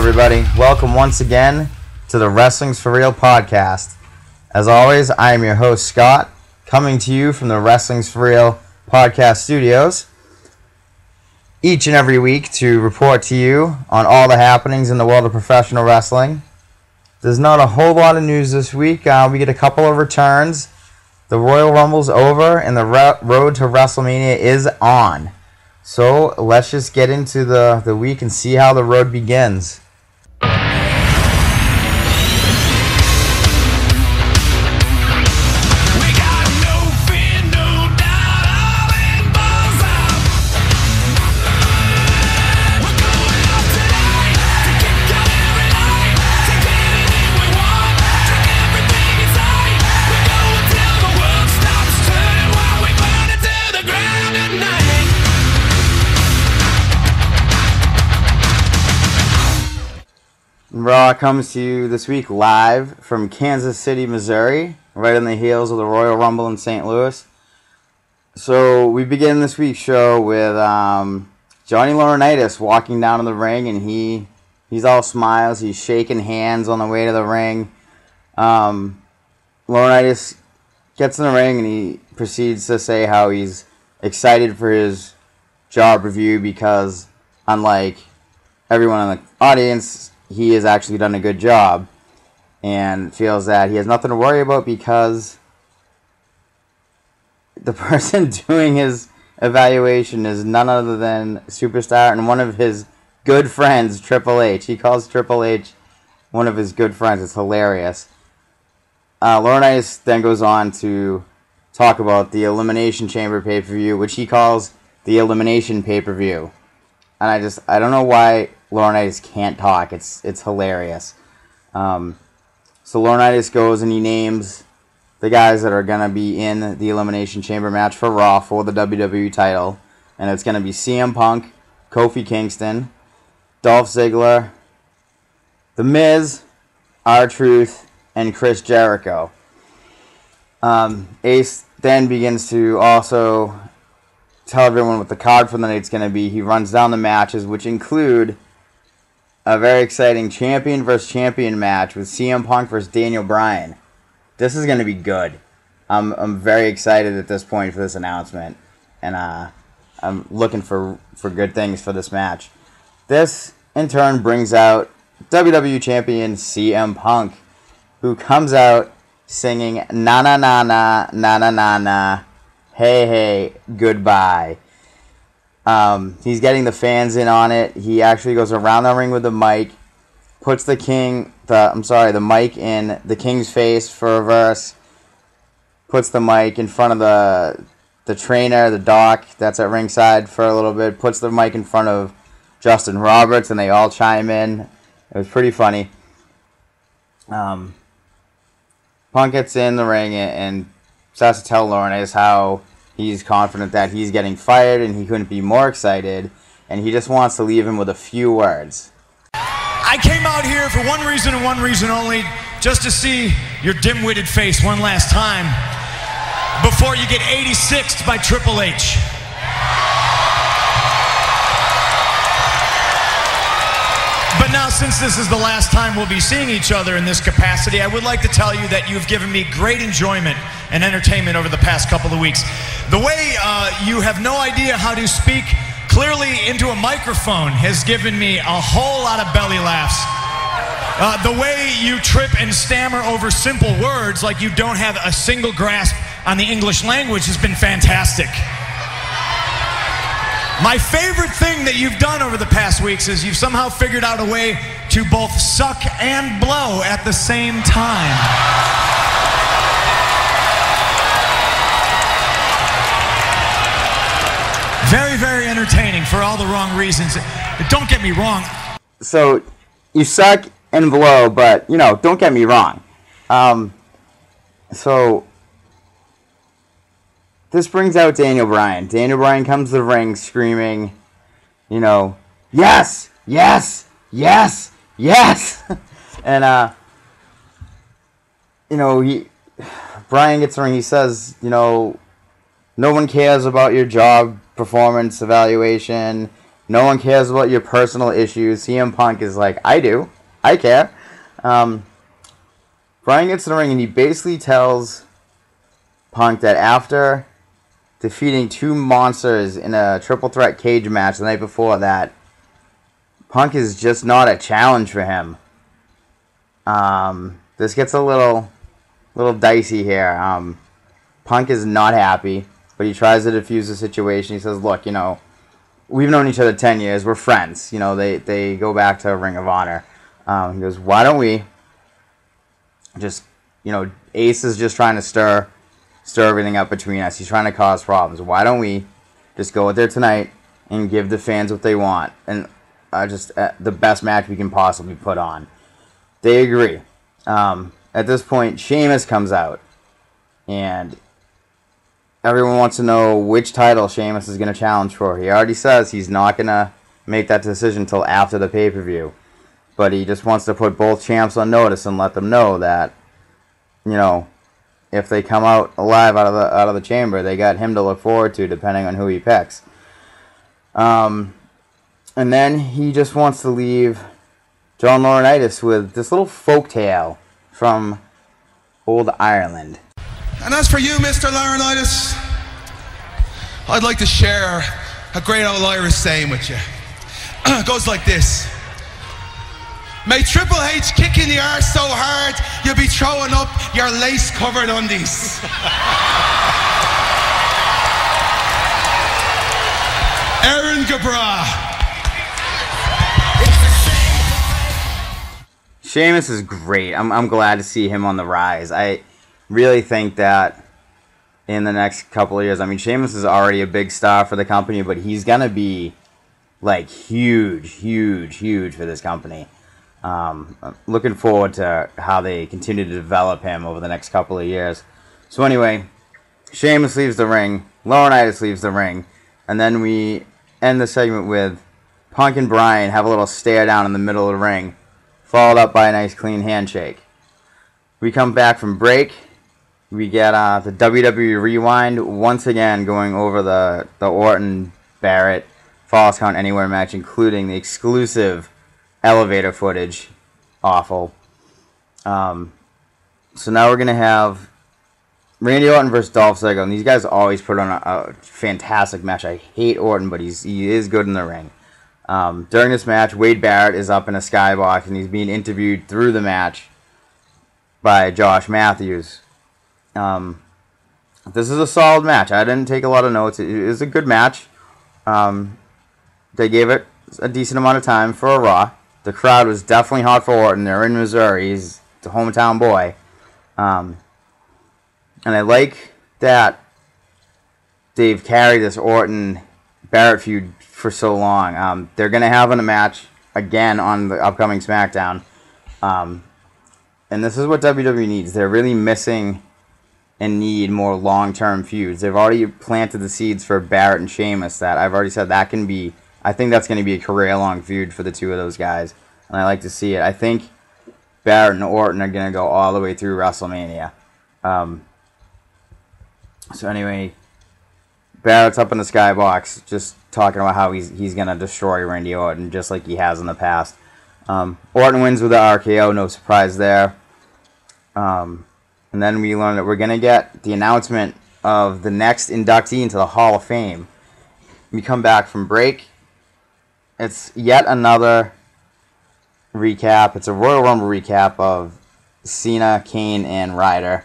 everybody? Welcome once again to the Wrestling's For Real podcast. As always, I am your host, Scott, coming to you from the Wrestling's For Real podcast studios each and every week to report to you on all the happenings in the world of professional wrestling. There's not a whole lot of news this week. We get a couple of returns. The Royal Rumble's over and the road to WrestleMania is on. So let's just get into the week and see how the road begins. Raw comes to you this week live from Kansas City, Missouri, right on the heels of the Royal Rumble in St. Louis. So we begin this week's show with Johnny Laurinaitis walking down to the ring, and he's all smiles. He's shaking hands on the way to the ring. Laurinaitis gets in the ring, and he proceeds to say how he's excited for his job review because, unlike everyone in the audience, he has actually done a good job and feels that he has nothing to worry about because the person doing his evaluation is none other than Superstar and one of his good friends, Triple H. He calls Triple H one of his good friends. It's hilarious. Laurinaitis then goes on to talk about the Elimination Chamber pay-per-view, which he calls the Elimination pay-per-view. And I don't know why Laurinaitis can't talk. It's hilarious. So Laurinaitis goes and he names the guys that are going to be in the Elimination Chamber match for Raw for the WWE title. And it's going to be CM Punk, Kofi Kingston, Dolph Ziggler, The Miz, R-Truth, and Chris Jericho. Ace then begins to also tell everyone what the card for the night's going to be. He runs down the matches, which include a very exciting champion versus champion match with CM Punk versus Daniel Bryan. This is going to be good. I'm very excited at this point for this announcement, and I'm looking for good things for this match. This, in turn, brings out WWE Champion CM Punk, who comes out singing na na na na na na na na, hey hey, goodbye. He's getting the fans in on it. He actually goes around the ring with the mic, puts the mic in the King's face for a verse, puts the mic in front of the trainer, the doc that's at ringside for a little bit, puts the mic in front of Justin Roberts, and they all chime in. It was pretty funny. Punk gets in the ring and starts to tell Laurinaitis how he's confident that he's getting fired and he couldn't be more excited, and he just wants to leave him with a few words. I came out here for one reason and one reason only, just to see your dim-witted face one last time before you get 86'd by Triple H. But now, since this is the last time we'll be seeing each other in this capacity, I would like to tell you that you've given me great enjoyment and entertainment over the past couple of weeks. The way you have no idea how to speak clearly into a microphone has given me a whole lot of belly laughs. The way you trip and stammer over simple words like you don't have a single grasp on the English language has been fantastic. My favorite thing that you've done over the past weeks is you've somehow figured out a way to both suck and blow at the same time. Very, very entertaining for all the wrong reasons. Don't get me wrong. So, you suck and blow, but, don't get me wrong. This brings out Daniel Bryan. Daniel Bryan comes to the ring screaming, yes, yes, yes, yes. And, Bryan gets in the ring. He says, no one cares about your job performance evaluation. No one cares about your personal issues. CM Punk is like, I do. I care. Bryan gets in the ring and he basically tells Punk that after defeating two monsters in a triple threat cage match the night before that, Punk is just not a challenge for him. This gets a little dicey here. Punk is not happy, but he tries to defuse the situation. He says, look, we've known each other 10 years. We're friends. They go back to Ring of Honor. He goes, why don't we just, Ace is just trying to stir everything up between us. He's trying to cause problems. Why don't we just go out there tonight and give the fans what they want and just the best match we can possibly put on? They agree. At this point, Sheamus comes out, and everyone wants to know which title Sheamus is going to challenge for. He already says he's not going to make that decision until after the pay-per-view, but he just wants to put both champs on notice and let them know that, if they come out alive out of the chamber, they got him to look forward to, depending on who he picks. And then he just wants to leave John Laurinaitis with this little folk tale from old Ireland. And as for you, Mr. Laurinaitis, I'd like to share a great old Irish saying with you. It goes like this. May Triple H kick in the arse so hard you'll be throwing up your lace-covered undies. Aaron Gabra. Sheamus is great. I'm glad to see him on the rise. I really think that in the next couple of years, Sheamus is already a big star for the company, but he's going to be, huge for this company. I'm looking forward to how they continue to develop him over the next couple of years. So anyway, Sheamus leaves the ring, Laurinaitis leaves the ring, and then we end the segment with Punk and Bryan have a little stare down in the middle of the ring, followed up by a nice clean handshake. We come back from break. We get the WWE Rewind once again going over the Orton Barrett Falls Count Anywhere match, including the exclusive elevator footage. Awful. So now we're going to have Randy Orton versus Dolph Ziggler, and these guys always put on a fantastic match. I hate Orton, but he is good in the ring. During this match, Wade Barrett is up in a skybox, and he's being interviewed through the match by Josh Matthews. This is a solid match. I didn't take a lot of notes. It is a good match. They gave it a decent amount of time for a Raw. The crowd was definitely hot for Orton. They're in Missouri. He's the hometown boy. And I like that they've carried this Orton-Barrett feud for so long. They're going to have a match again on the upcoming Smackdown. And this is what WWE needs. They're really missing and need more long-term feuds. They've already planted the seeds for Barrett and Sheamus that I've already said that can be... I think that's going to be a career-long feud for the two of those guys. And I like to see it. I think Barrett and Orton are going to go all the way through WrestleMania. So anyway, Barrett's up in the skybox just talking about how he's going to destroy Randy Orton just like he has in the past. Orton wins with the RKO, no surprise there. And then we learn that we're going to get the announcement of the next inductee into the Hall of Fame. We come back from break. It's yet another recap. It's a Royal Rumble recap of Cena, Kane, and Ryder.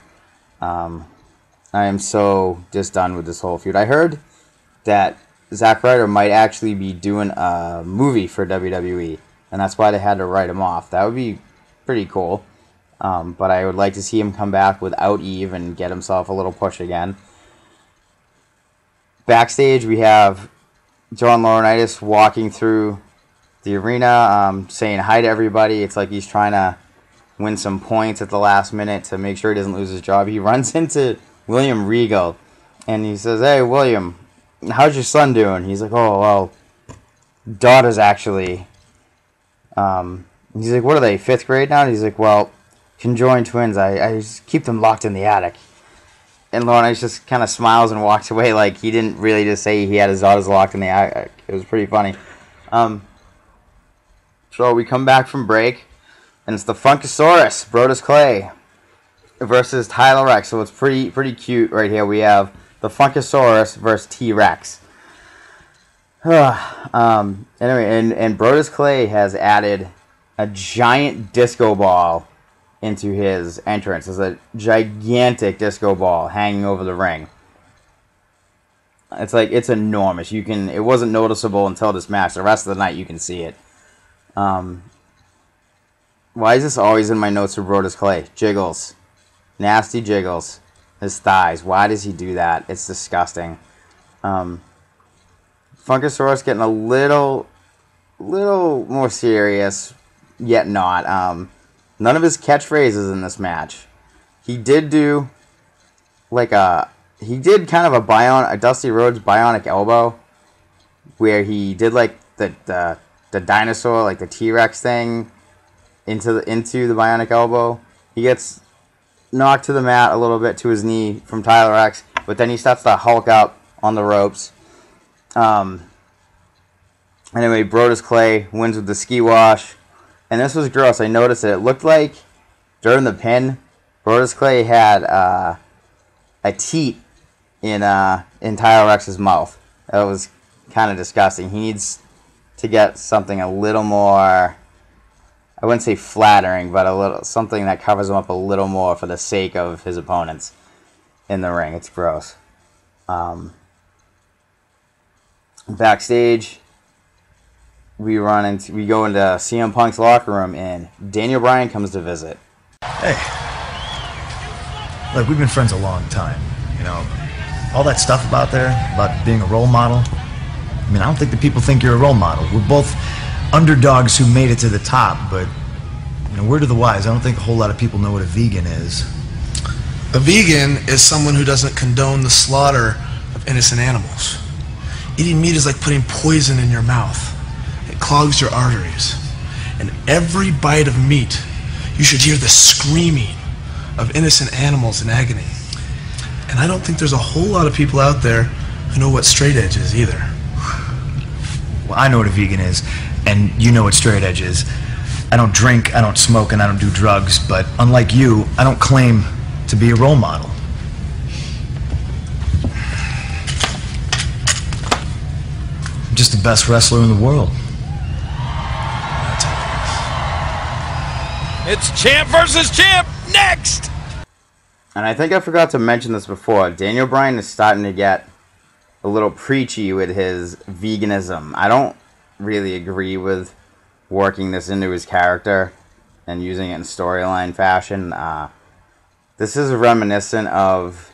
I am so just done with this whole feud. I heard that Zack Ryder might actually be doing a movie for WWE, and that's why they had to write him off. That would be pretty cool. But I would like to see him come back without Eve and get himself a little push again. Backstage, we have John Laurinaitis walking through the arena, saying hi to everybody. It's like he's trying to win some points at the last minute to make sure he doesn't lose his job. He runs into William Regal, and he says, "Hey, William, how's your son doing?" He's like, "Oh, well, daughter's actually..." He's like, "What are they, 5th grade now?" And he's like, "Well, conjoined twins. I just keep them locked in the attic." And Laurinaitis just kind of smiles and walks away like he didn't really just say he had his daughters locked in the attic. It was pretty funny. So we come back from break, and it's the Funkasaurus, Brodus Clay, versus Tyler Rex. So it's pretty cute right here. We have the Funkasaurus versus T-Rex. Anyway, and Brodus Clay has added a giant disco ball into his entrance. There's a gigantic disco ball hanging over the ring. It's enormous. It wasn't noticeable until this match. The rest of the night you can see it. Why is this always in my notes for Brodus Clay? Jiggles. Nasty jiggles. His thighs. Why does he do that? It's disgusting. Funkasaurus getting a little more serious, yet not. None of his catchphrases in this match. He did do kind of a Dusty Rhodes bionic elbow, where he did like the dinosaur, like the T-Rex thing, into the bionic elbow. He gets knocked to the mat a little bit to his knee from Tyler Rex, but then he starts to Hulk up on the ropes. Anyway, Brodus Clay wins with the ski wash, and this was gross. I noticed it. It looked like during the pin, Brodus Clay had a teat in Tyler Rex's mouth. That was kind of disgusting. He needs to get something a little more, I wouldn't say flattering, but something that covers him up a little more for the sake of his opponents in the ring. It's gross. Backstage, we go into CM Punk's locker room, and Daniel Bryan comes to visit. Hey, look, we've been friends a long time. You know, all that stuff about being a role model. I mean, I don't think the people think you're a role model. We're both underdogs who made it to the top, but, you know, word to the wise, I don't think a whole lot of people know what a vegan is. A vegan is someone who doesn't condone the slaughter of innocent animals. Eating meat is like putting poison in your mouth. It clogs your arteries. And every bite of meat, you should hear the screaming of innocent animals in agony. And I don't think there's a whole lot of people out there who know what straight edge is either. Well, I know what a vegan is, and you know what straight edge is. I don't drink, I don't smoke, and I don't do drugs, but unlike you, I don't claim to be a role model. I'm just the best wrestler in the world. It's champ versus champ next! And I think I forgot to mention this before. Daniel Bryan is starting to get a little preachy with his veganism. I don't really agree with working this into his character and using it in storyline fashion. This is reminiscent of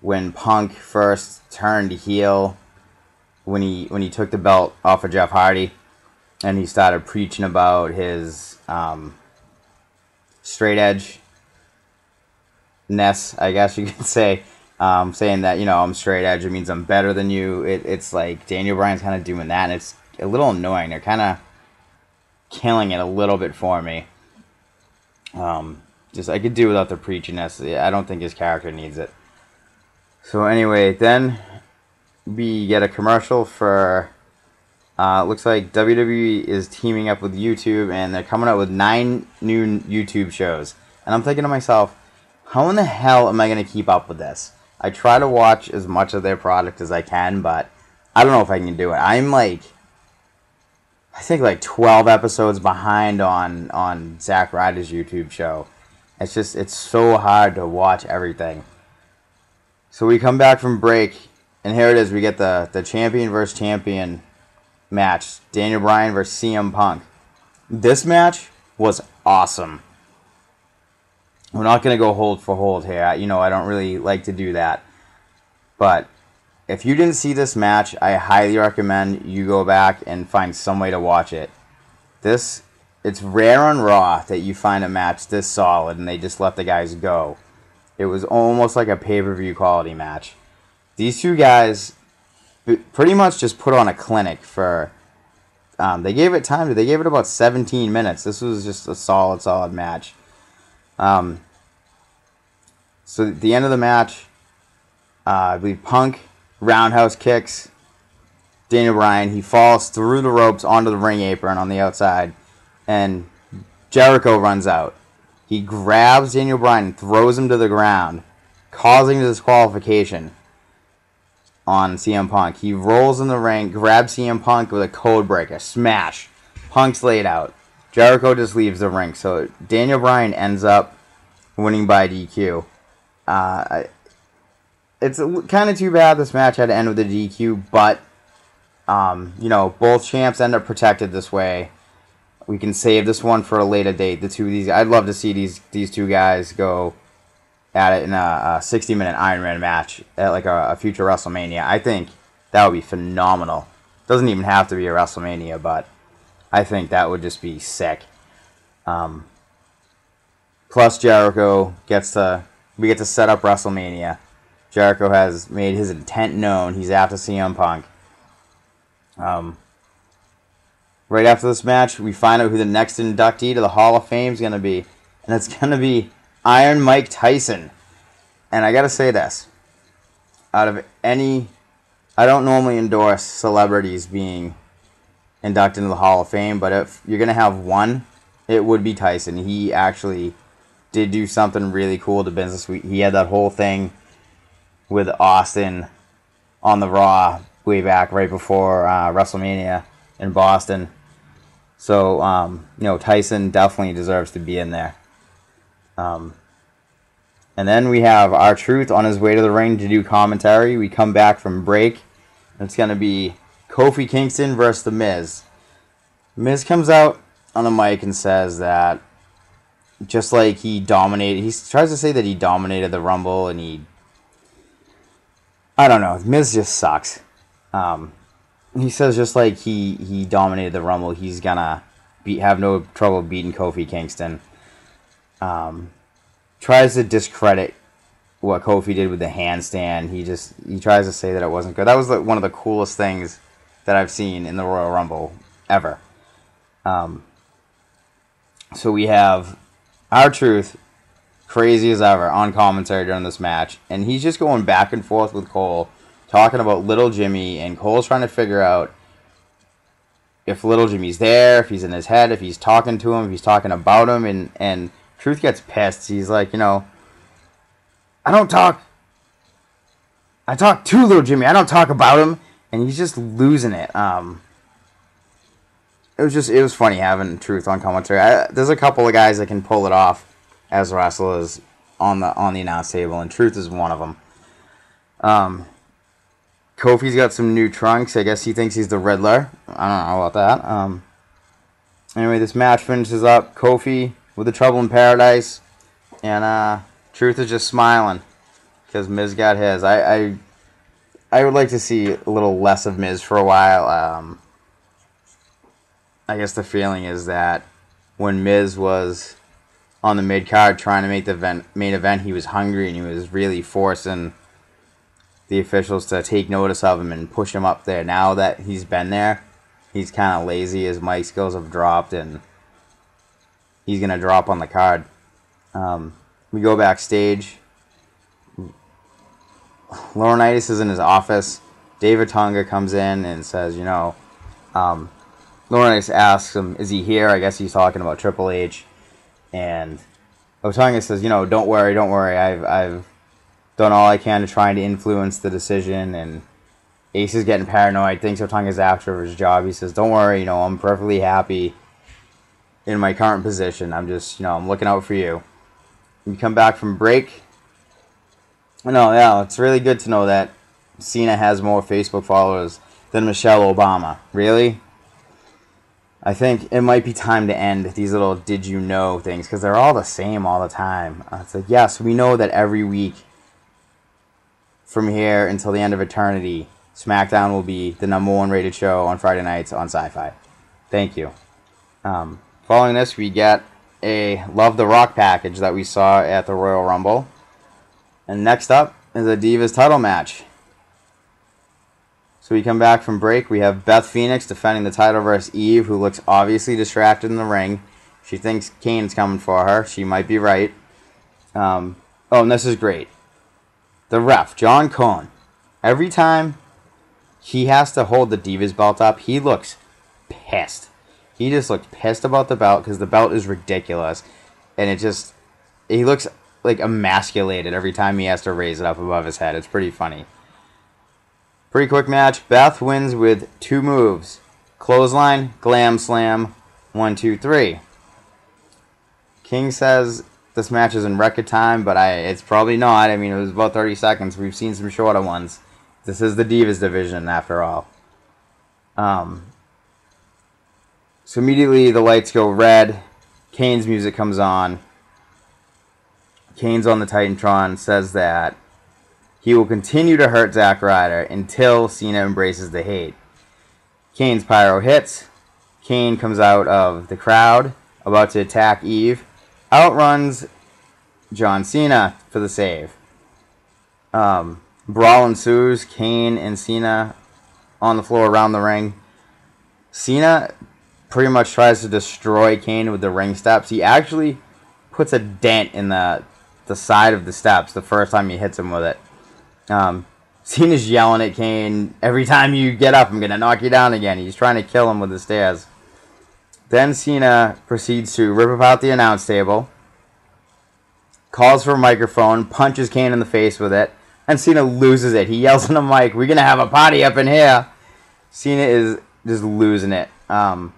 when Punk first turned heel, when he took the belt off of Jeff Hardy, and he started preaching about his straight edge ness, I guess you could say, saying that, you know, I'm straight edge, it means I'm better than you. It's like Daniel Bryan's kind of doing that, and it's a little annoying. They're kind of killing it a little bit for me. Just I could do without the preachiness. I don't think his character needs it. So anyway, then we get a commercial for looks like WWE is teaming up with YouTube, and they're coming out with 9 new YouTube shows. And I'm thinking to myself, how in the hell am I going to keep up with this? I try to watch as much of their product as I can, but I don't know if I can do it. I'm I think 12 episodes behind on Zack Ryder's YouTube show. It's so hard to watch everything. So we come back from break, and here it is. We get the champion versus champion match. Daniel Bryan versus CM Punk. This match was awesome. We're not going to go hold for hold here. You know, I don't really like to do that. But if you didn't see this match, I highly recommend you go back and find some way to watch it. It's rare on Raw that you find a match this solid and they just let the guys go. It was almost like a pay-per-view quality match. These two guys pretty much just put on a clinic for... they gave it time. They gave it about 17 minutes. This was just a solid match. So at the end of the match, I believe Punk roundhouse kicks Daniel Bryan. He falls through the ropes onto the ring apron on the outside, and Jericho runs out. He grabs Daniel Bryan and throws him to the ground, causing disqualification on CM Punk. He rolls in the ring, grabs CM Punk with a code breaker. Smash. Punk's laid out. Jericho just leaves the ring. So Daniel Bryan ends up winning by DQ. It's kind of too bad this match had to end with a DQ, but, both champs end up protected this way. We can save this one for a later date. The two of these, I'd love to see these two guys go at it in a 60-minute Iron Man match at like a future WrestleMania. I think that would be phenomenal. Doesn't even have to be a WrestleMania, but I think that would just be sick. Plus Jericho we get to set up WrestleMania. Jericho has made his intent known. He's after CM Punk. Right after this match, we find out who the next inductee to the Hall of Fame is going to be. And it's going to be Iron Mike Tyson. And I got to say this. Out of any... I don't normally endorse celebrities being inducted into the Hall of Fame, but if you're going to have one, it would be Tyson. He actually did do something really cool to business. He had that whole thing with Austin on the Raw way back right before WrestleMania in Boston. So, Tyson definitely deserves to be in there. And then we have R-Truth on his way to the ring to do commentary. We come back from break. And it's going to be Kofi Kingston versus The Miz. Miz comes out on the mic and says that just like he tries to say that he dominated the Rumble and I don't know. Miz just sucks. He says just like he dominated the Rumble, he's gonna have no trouble beating Kofi Kingston. Tries to discredit what Kofi did with the handstand. He tries to say that it wasn't good. That was one of the coolest things that I've seen in the Royal Rumble ever. So we have R-Truth, crazy as ever, on commentary during this match. And he's just going back and forth with Cole, talking about Little Jimmy. And Cole's trying to figure out if Little Jimmy's there, if he's in his head, if he's talking to him, if he's talking about him. And Truth gets pissed. He's like, I talk to Little Jimmy. I don't talk about him. And he's just losing it. It was funny having Truth on commentary. There's a couple of guys that can pull it off as wrestlers on the announce table, and Truth is one of them. Kofi's got some new trunks. I guess he thinks he's the Riddler. I don't know about that. Anyway, this match finishes up. Kofi with the Trouble in Paradise, and Truth is just smiling because Miz got his. I would like to see a little less of Miz for a while. I guess the feeling is that when Miz was on the mid-card trying to make the main event, he was hungry and he was really forcing the officials to take notice of him and push him up there. Now that he's been there, he's kind of lazy. His mic skills have dropped and he's going to drop on the card. We go backstage. Laurinaitis is in his office. David Tonga comes in and says, Laurinaitis asks him, is he here? I guess he's talking about Triple H. And Otunga says, don't worry. I've done all I can to try to influence the decision. And Ace is getting paranoid, thinks Otunga's after his job. He says, don't worry, I'm perfectly happy in my current position. I'm just, I'm looking out for you. We come back from break. It's really good to know that Cena has more Facebook followers than Michelle Obama. Really? I think it might be time to end these little did you know things because they're all the same all the time. It's like, yes, we know that every week from here until the end of eternity, SmackDown will be the #1 rated show on Friday nights on Sci-Fi. Thank you. Following this, we get a Love the Rock package that we saw at the Royal Rumble. And next up is a Divas title match. So we come back from break. We have Beth Phoenix defending the title versus Eve, who looks obviously distracted in the ring. She thinks Kane's coming for her. She might be right. And this is great. The ref, John Cohn. Every time he has to hold the Divas belt up. He looks pissed. He just looks pissed about the belt because the belt is ridiculous. And he looks like emasculated every time he has to raise it up above his head. It's pretty funny. Pretty quick match. Beth wins with 2 moves. Clothesline, glam slam, 1, 2, 3. King says this match is in record time, but it's probably not. I mean, it was about 30 seconds. We've seen some shorter ones. This is the Divas division, after all. So immediately the lights go red. Kane's music comes on. Kane's on the Titantron, says that he will continue to hurt Zack Ryder until Cena embraces the hate. Kane's pyro hits. Kane comes out of the crowd, about to attack Eve. Outruns John Cena for the save. Brawl ensues. Kane and Cena on the floor around the ring. Cena pretty much tries to destroy Kane with the ring steps. He actually puts a dent in the side of the steps the first time he hits him with it. Cena's yelling at Kane, every time you get up, I'm going to knock you down again. He's trying to kill him with the stairs. Then Cena proceeds to rip apart the announce table, calls for a microphone, punches Kane in the face with it, and Cena loses it. He yells on the mic, we're going to have a party up in here. Cena is just losing it. I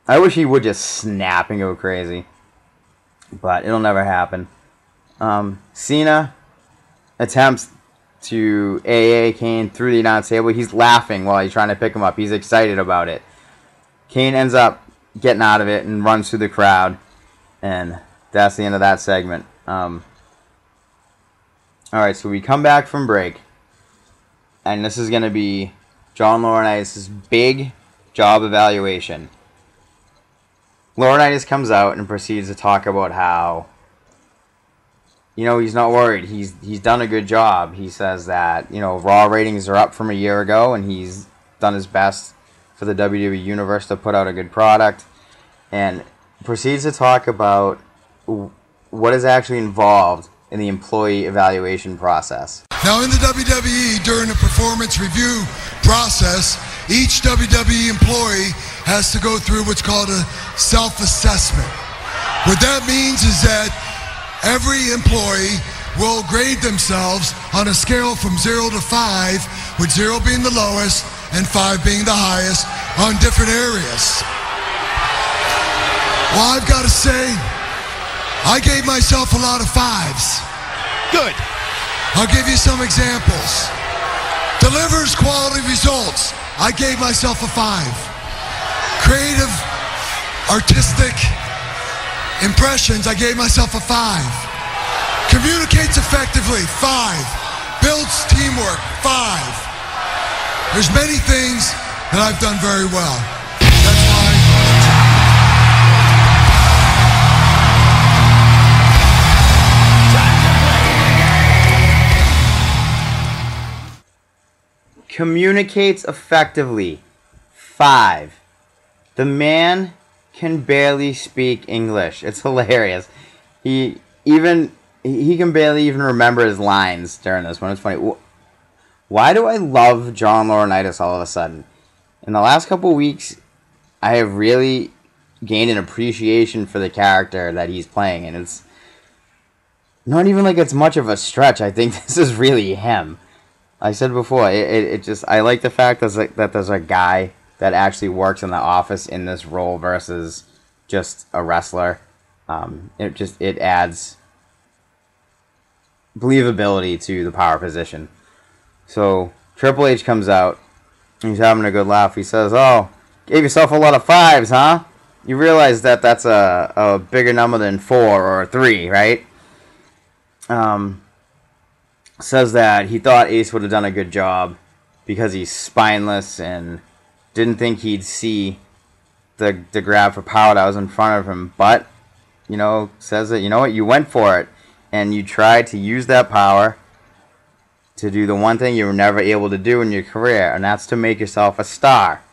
wish he would just snap and go crazy, but it'll never happen. Cena attempts to AA Kane through the announce table. He's laughing while he's trying to pick him up. He's excited about it. Kane ends up getting out of it and runs through the crowd. And that's the end of that segment. Alright, so we come back from break. And this is going to be John Laurinaitis' big job evaluation. Laurinaitis comes out and proceeds to talk about how, you know, he's not worried. He's done a good job. He says that, you know, Raw ratings are up from a year ago, and he's done his best for the WWE Universe to put out a good product, and proceeds to talk about what is actually involved in the employee evaluation process. Now, in the WWE, during the performance review process, each WWE employee has to go through what's called a self-assessment. What that means is that every employee will grade themselves on a scale from 0 to 5, with 0 being the lowest and 5 being the highest on different areas. Well, I've got to say, I gave myself a lot of 5s. Good. I'll give you some examples. Delivers quality results. I gave myself a 5. Creative, artistic impressions, I gave myself a 5. Communicates effectively, 5. Builds teamwork, 5. There's many things that I've done very well. That's why. Communicates effectively, 5. The man can barely speak English. It's hilarious. He can barely even remember his lines during this one. It's funny. Why do I love John Laurinaitis all of a sudden? In the last couple weeks, I have really gained an appreciation for the character that he's playing, and it's not even like it's much of a stretch. I think this is really him. I said before, I like the fact that there's a guy that actually works in the office in this role versus just a wrestler. It adds believability to the power position. So Triple H comes out. He's having a good laugh. He says, "Oh, gave yourself a lot of 5s, huh? You realize that that's a bigger number than 4 or 3, right?" Says that he thought Ace would have done a good job because he's spineless and didn't think he'd see the grab for power that was in front of him. But, you know, says that, you know what, you went for it. And you tried to use that power to do the one thing you were never able to do in your career, and that's to make yourself a star.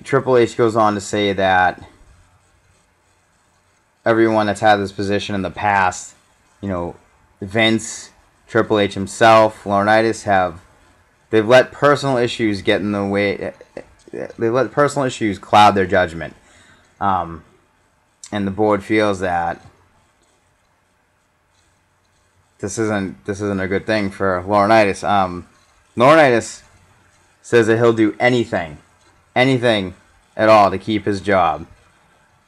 Triple H goes on to say that everyone that's had this position in the past, you know, Vince, Triple H himself, Laurinaitis they've let personal issues get in the way. They've let personal issues cloud their judgment. And the board feels that this isn't a good thing for Laurinaitis. Laurinaitis says that he'll do anything at all to keep his job.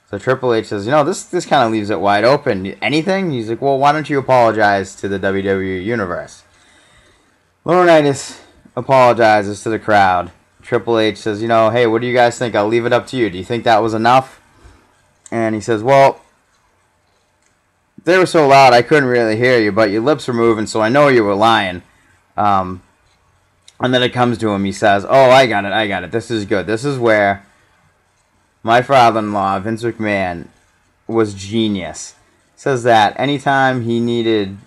So Triple H says, this kind of leaves it wide open. Anything? He's like, well, why don't you apologize to the WWE Universe? Laurinaitis apologizes to the crowd. Triple H says, hey, what do you guys think? I'll leave it up to you. Do you think that was enough? And he says, well, they were so loud I couldn't really hear you, but your lips were moving, so I know you were lying. And then it comes to him. He says, oh, I got it. This is good. This is where my father-in-law, Vince McMahon, was genius. Says that anytime he needed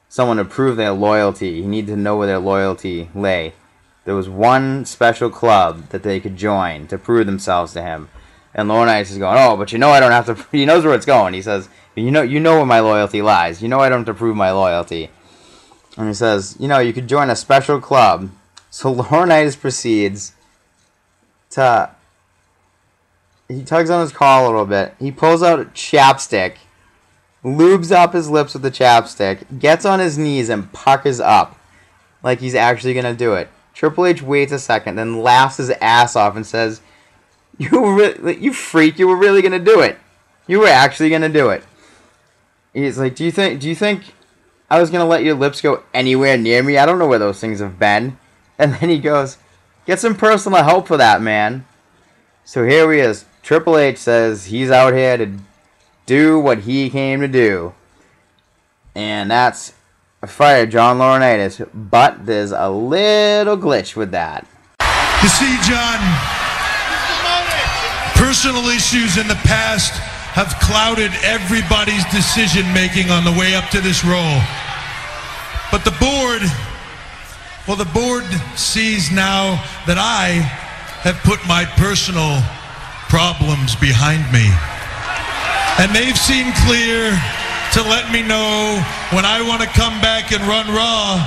someone to prove their loyalty, he needed to know where their loyalty lay. There was one special club that they could join to prove themselves to him. And Laurinaitis is going, oh, but I don't have to. He knows where it's going. He says, you know where my loyalty lies. I don't have to prove my loyalty. And he says, you could join a special club. So Laurinaitis proceeds to. He tugs on his collar a little bit. He pulls out a chapstick, lubes up his lips with the chapstick, gets on his knees and puckers up like he's actually going to do it. Triple H waits a second, then laughs his ass off and says, you freak, you were really going to do it. You were actually going to do it. He's like, do you think I was going to let your lips go anywhere near me? I don't know where those things have been. And then he goes, get some personal help for that, man. So here he is. Triple H says he's out here to do what he came to do. And that's fire John Laurinaitis. But there's a little glitch with that. You see, John, personal issues in the past have clouded everybody's decision-making on the way up to this role. But the board sees now that I have put my personal problems behind me. And they've seen clear to let me know when I want to come back and run Raw,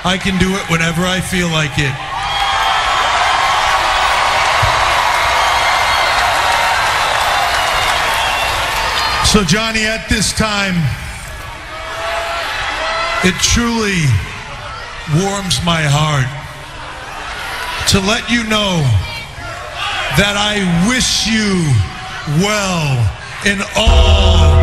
I can do it whenever I feel like it. So Johnny, at this time, it truly warms my heart to let you know that I wish you well in all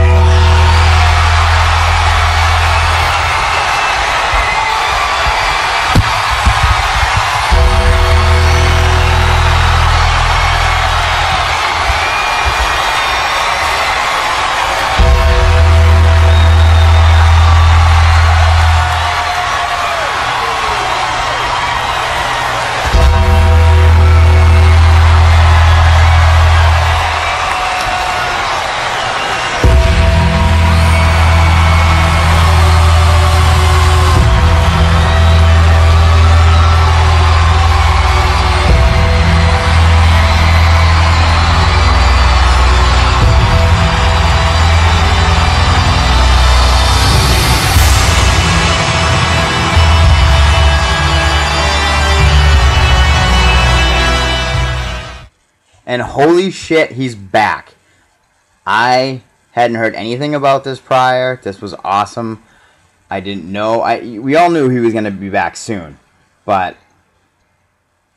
And holy shit, he's back. I hadn't heard anything about this prior. This was awesome. I didn't know. We all knew he was going to be back soon. But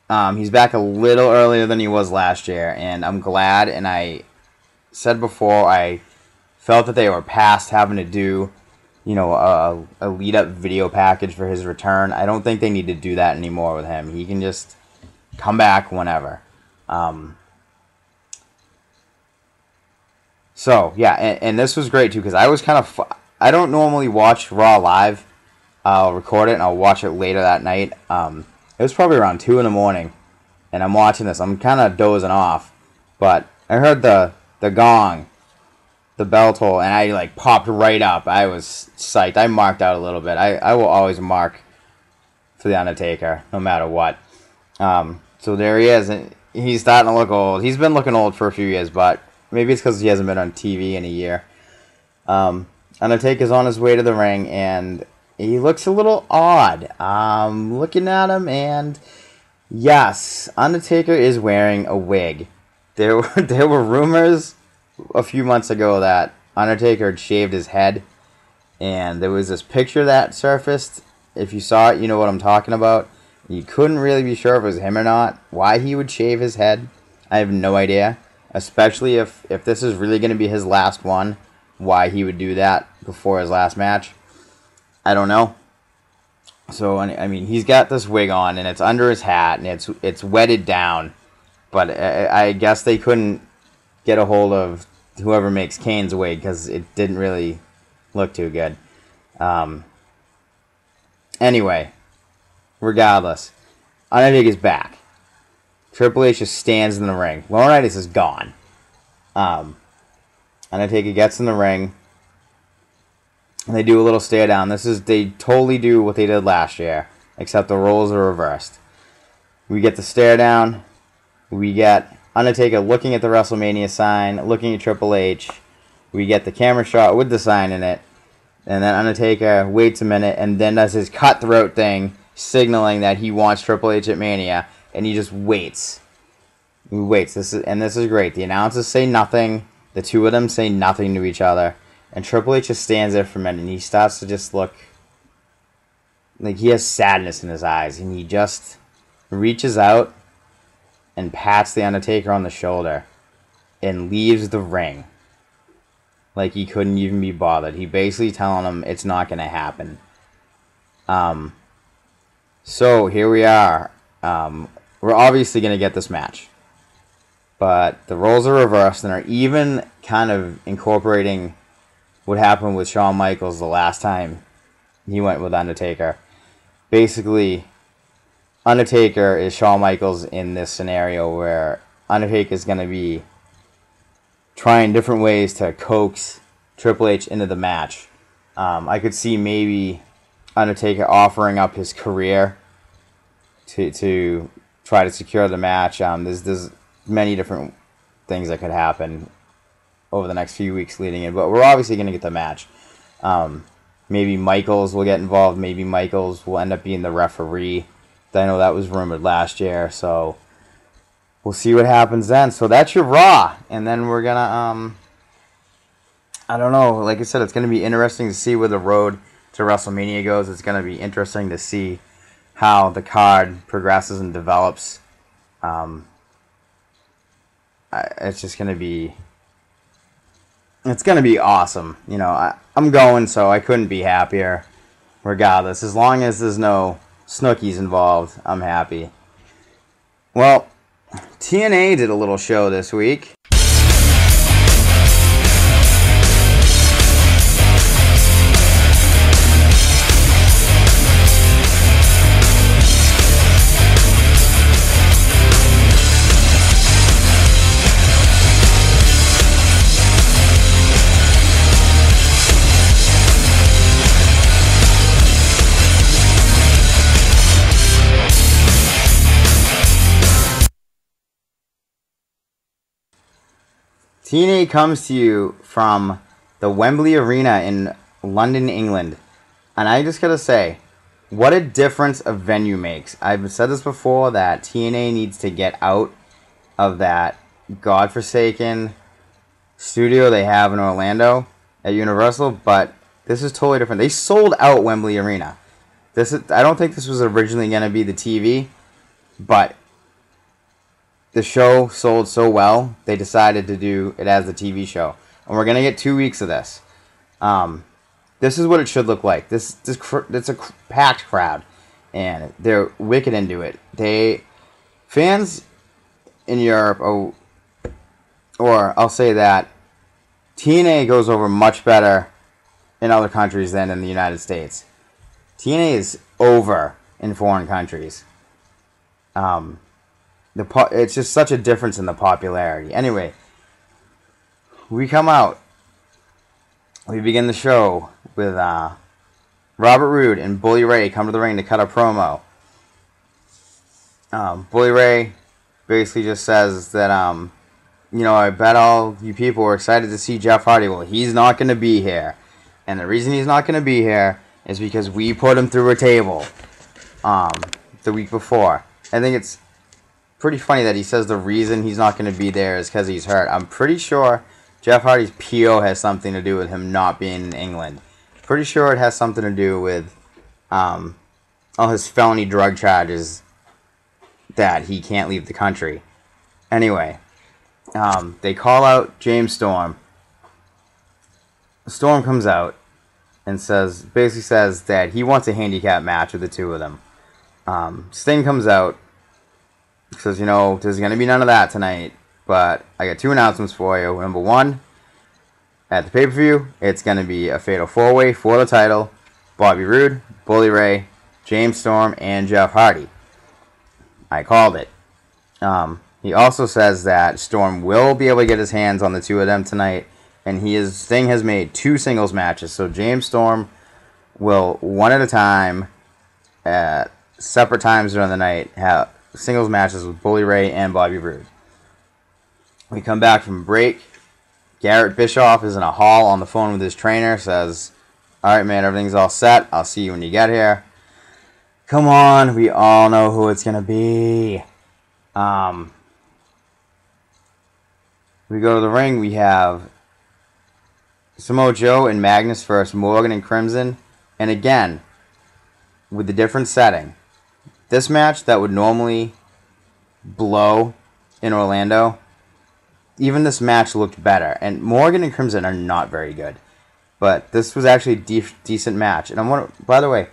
he's back a little earlier than he was last year. And I'm glad. And I said before, I felt that they were past having to do, a lead-up video package for his return. I don't think they need to do that anymore with him. He can just come back whenever. So, yeah, and this was great, too, because I was kind of... I don't normally watch Raw live. I'll record it, and I'll watch it later that night. It was probably around 2 in the morning, and I'm watching this. I'm kind of dozing off, but I heard the gong, the bell toll, and I, popped right up. I was psyched. I marked out a little bit. I will always mark for The Undertaker, no matter what. So there he is, and he's starting to look old. He's been looking old for a few years, but... maybe it's because he hasn't been on TV in a year. Undertaker's on his way to the ring, and he looks a little odd. Looking at him, and yes, Undertaker is wearing a wig. There were rumors a few months ago that Undertaker had shaved his head, and there was this picture that surfaced. If you saw it, you know what I'm talking about. You couldn't really be sure if it was him or not. Why he would shave his head, I have no idea. Especially if this is really going to be his last one, why he would do that before his last match, I don't know. So, I mean, he's got this wig on, and it's under his hat, and it's wetted down. But I guess they couldn't get a hold of whoever makes Kane's wig, because it didn't really look too good. Anyway, regardless, Undertaker's back. Triple H just stands in the ring. Laurinaitis is gone. Undertaker gets in the ring, and they do a little stare down. They totally do what they did last year, except the roles are reversed. We get the stare down. We get Undertaker looking at the WrestleMania sign, looking at Triple H. We get the camera shot with the sign in it. And then Undertaker waits a minute and then does his cutthroat thing, signaling that he wants Triple H at Mania. And he just waits. He waits. This is great. The announcers say nothing. The two of them say nothing to each other. And Triple H just stands there for a minute, and he starts to just look like he has sadness in his eyes. And he just reaches out and pats The Undertaker on the shoulder and leaves the ring. Like he couldn't even be bothered. He basically telling him it's not going to happen. So here we are. We're obviously going to get this match. But the roles are reversed and are even kind of incorporating what happened with Shawn Michaels the last time he went with Undertaker. Basically, Undertaker is Shawn Michaels in this scenario where Undertaker is going to be trying different ways to coax Triple H into the match. I could see maybe Undertaker offering up his career to try to secure the match. There's many different things that could happen over the next few weeks leading in, but we're obviously going to get the match. Maybe Michaels will get involved. Maybe Michaels will end up being the referee. I know that was rumored last year, so we'll see what happens then. So that's your Raw. And then we're going to, I don't know, like I said, it's going to be interesting to see where the road to WrestleMania goes. It's going to be interesting to see how the card progresses and develops. It's just going to be, it's going to be awesome. You know, I'm going, so I couldn't be happier regardless. As long as there's no Snookies involved, I'm happy. Well, TNA did a little show this week. TNA comes to you from the Wembley Arena in London, England. And I just gotta say, what a difference a venue makes. I've said this before, that TNA needs to get out of that godforsaken studio they have in Orlando at Universal, but this is totally different. They sold out Wembley Arena. I don't think this was originally going to be the TV, but the show sold so well, they decided to do it as the TV show. And we're going to get 2 weeks of this. This is what it should look like. It's a packed crowd, and they're wicked into it. Fans in Europe, or I'll say that TNA goes over much better in other countries than in the United States. TNA is over in foreign countries. It's just such a difference in the popularity. Anyway, we come out. We begin the show with Robert Roode and Bully Ray come to the ring to cut a promo. Bully Ray basically just says that, I bet all you people were excited to see Jeff Hardy. Well, he's not going to be here. And the reason he's not going to be here is because we put him through a table the week before. I think it's pretty funny that he says the reason he's not going to be there is because he's hurt. I'm pretty sure Jeff Hardy's PO has something to do with him not being in England. Pretty sure it has something to do with all his felony drug charges that he can't leave the country. Anyway, they call out James Storm. Storm comes out and basically says that he wants a handicap match with the two of them. Sting comes out, says, there's going to be none of that tonight, but I got 2 announcements for you. Number 1, at the pay-per-view, it's going to be a fatal 4-way for the title. Bobby Roode, Bully Ray, James Storm, and Jeff Hardy. I called it. He also says that Storm will be able to get his hands on the two of them tonight, and Sting has made 2 singles matches. So James Storm will, one at a time, at separate times during the night, have singles matches with Bully Ray and Bobby Roode. We come back from break. Garrett Bischoff is in a hall on the phone with his trainer, says, all right, man, everything's all set. I'll see you when you get here. Come on, we all know who it's going to be. We go to the ring. We have Samoa Joe and Magnus versus Morgan and Crimson. And again, with the different setting. This match that would normally blow in Orlando, even this match looked better. And Morgan and Crimson are not very good. But this was actually a decent match. And by the way,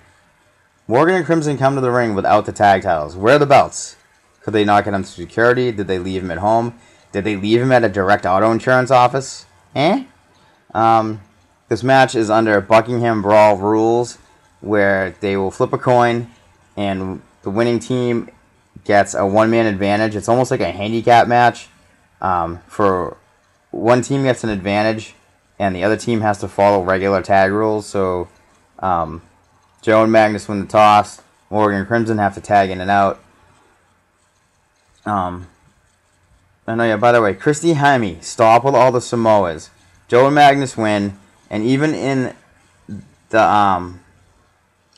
Morgan and Crimson come to the ring without the tag titles. Where are the belts? Could they not get them through security? Did they leave him at home? Did they leave him at a direct auto insurance office? This match is under Buckingham Brawl rules, where they will flip a coin, and the winning team gets a one-man advantage. It's almost like a handicap match. For one team gets an advantage, and the other team has to follow regular tag rules. So Joe and Magnus win the toss. Morgan and Crimson have to tag in and out. By the way, Christy Hemme, stop with all the Samoas. Joe and Magnus win, and even in the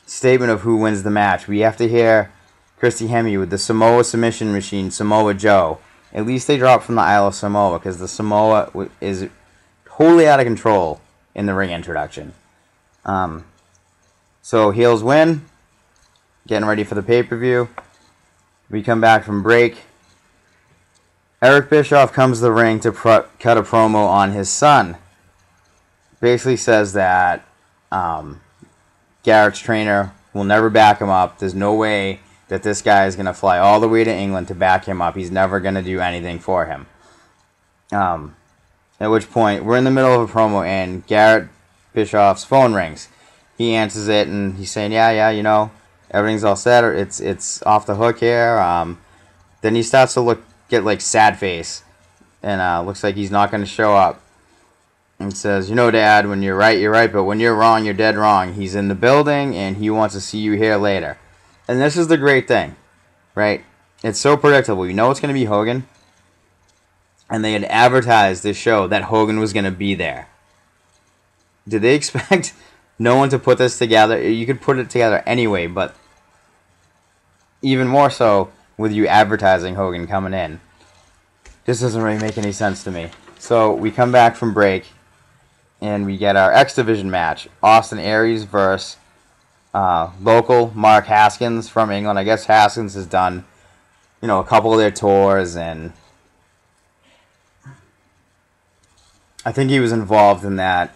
statement of who wins the match, we have to hear Christy Hemme with the Samoa submission machine, Samoa Joe. At least they dropped from the Isle of Samoa, because the Samoa is totally out of control in the ring introduction. So heels win, getting ready for the pay-per-view. We come back from break. Eric Bischoff comes to the ring to cut a promo on his son. Basically says that Garrett's trainer will never back him up. There's no way that this guy is going to fly all the way to England to back him up. He's never going to do anything for him. At which point, we're in the middle of a promo, and Garrett Bischoff's phone rings. He answers it, and he's saying, yeah, everything's all set. It's off the hook here. Then he starts to get like sad face, and looks like he's not going to show up. And says, Dad, when you're right, but when you're wrong, you're dead wrong. He's in the building, and he wants to see you here later. And this is the great thing, right? It's so predictable. You know it's going to be Hogan. And they had advertised this show that Hogan was going to be there. Did they expect no one to put this together? You could put it together anyway, but even more so with you advertising Hogan coming in. This doesn't really make any sense to me. So we come back from break, and we get our X Division match. Austin Aries versus local Mark Haskins from England. I guess Haskins has done, a couple of their tours, and I think he was involved in that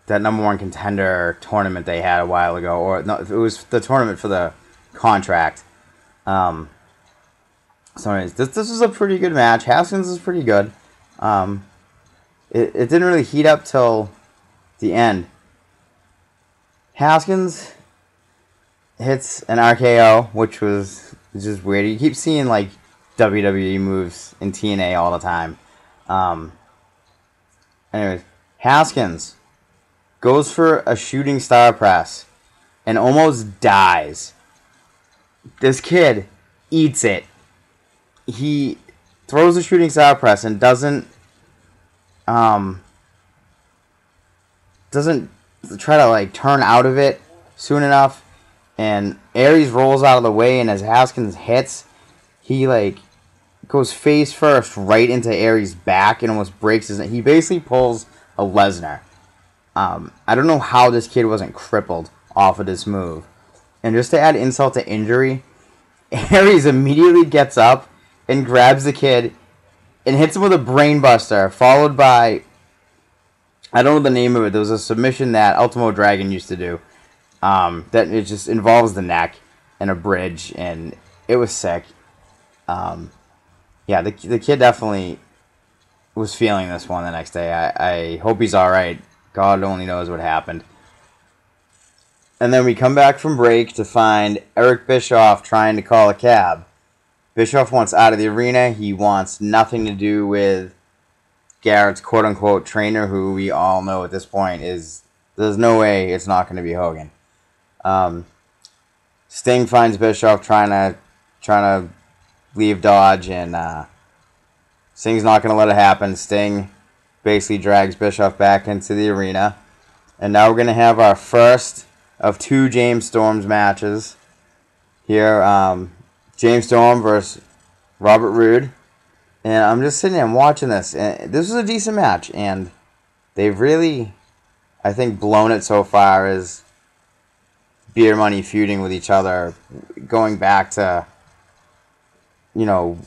number one contender tournament they had a while ago. Or no, it was the tournament for the contract. So anyways, this was a pretty good match. Haskins is pretty good. It didn't really heat up till the end. Haskins hits an RKO, which was just weird. You keep seeing like WWE moves in TNA all the time. Anyways, Haskins goes for a shooting star press and almost dies. This kid eats it. He throws a shooting star press and doesn't try to like turn out of it soon enough. And Aries rolls out of the way, and as Haskins hits, he like goes face first right into Aries' back and almost breaks his neck. He basically pulls a Lesnar. I don't know how this kid wasn't crippled off of this move. And just to add insult to injury, Aries immediately gets up and grabs the kid and hits him with a brainbuster, followed by, I don't know the name of it. There was a submission that Ultimo Dragon used to do. That it just involves the neck and a bridge, and it was sick. Yeah, the kid definitely was feeling this one the next day. I hope he's alright. God only knows what happened. And then we come back from break to find Eric Bischoff trying to call a cab. Bischoff wants out of the arena. He wants nothing to do with Garrett's quote-unquote trainer, who we all know at this point is, there's no way it's not going to be Hogan. Sting finds Bischoff trying to leave Dodge, and Sting's not going to let it happen. Sting basically drags Bischoff back into the arena. And now we're going to have our first of two James Storms matches here. James Storm versus Robert Roode. And I'm just sitting there and watching this. And this was a decent match. And they've really, I think, blown it so far as Beer Money feuding with each other. Going back to, you know,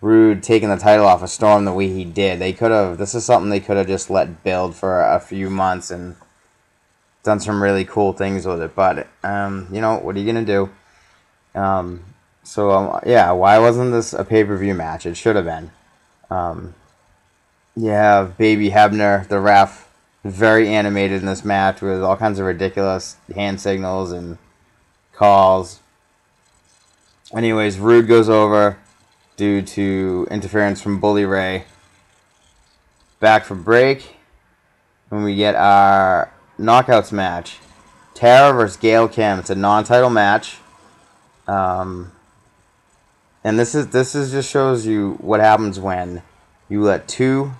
Roode taking the title off of Storm the way he did. This is something they could have just let build for a few months and done some really cool things with it. But, you know, what are you going to do? Yeah, why wasn't this a pay-per-view match? It should have been. You have Baby Hebner, the ref, very animated in this match with all kinds of ridiculous hand signals and calls. Anyways, Roode goes over due to interference from Bully Ray. Back from break, when we get our knockouts match. Tara versus Gail Kim. It's a non-title match. And this is just shows you what happens when you let two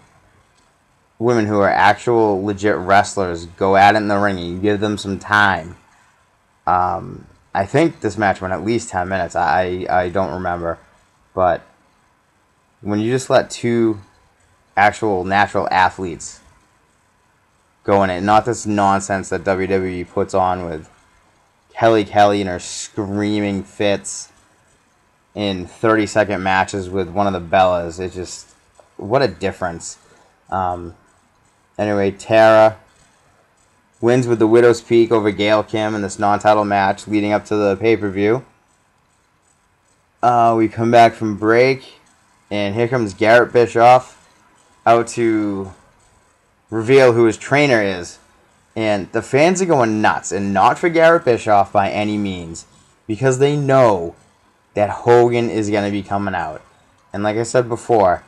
women who are actual legit wrestlers go at it in the ring and you give them some time. I think this match went at least 10 minutes. I don't remember. But when you just let two actual natural athletes go in it, not this nonsense that WWE puts on with Kelly and her screaming fits in 30-second matches with one of the Bellas. It's just, what a difference. Anyway, Tara wins with the Widow's Peak over Gail Kim in this non-title match leading up to the pay-per-view. We come back from break, and here comes Garrett Bischoff out to reveal who his trainer is. And the fans are going nuts, and not for Garrett Bischoff by any means, because they know that Hogan is going to be coming out. And like I said before,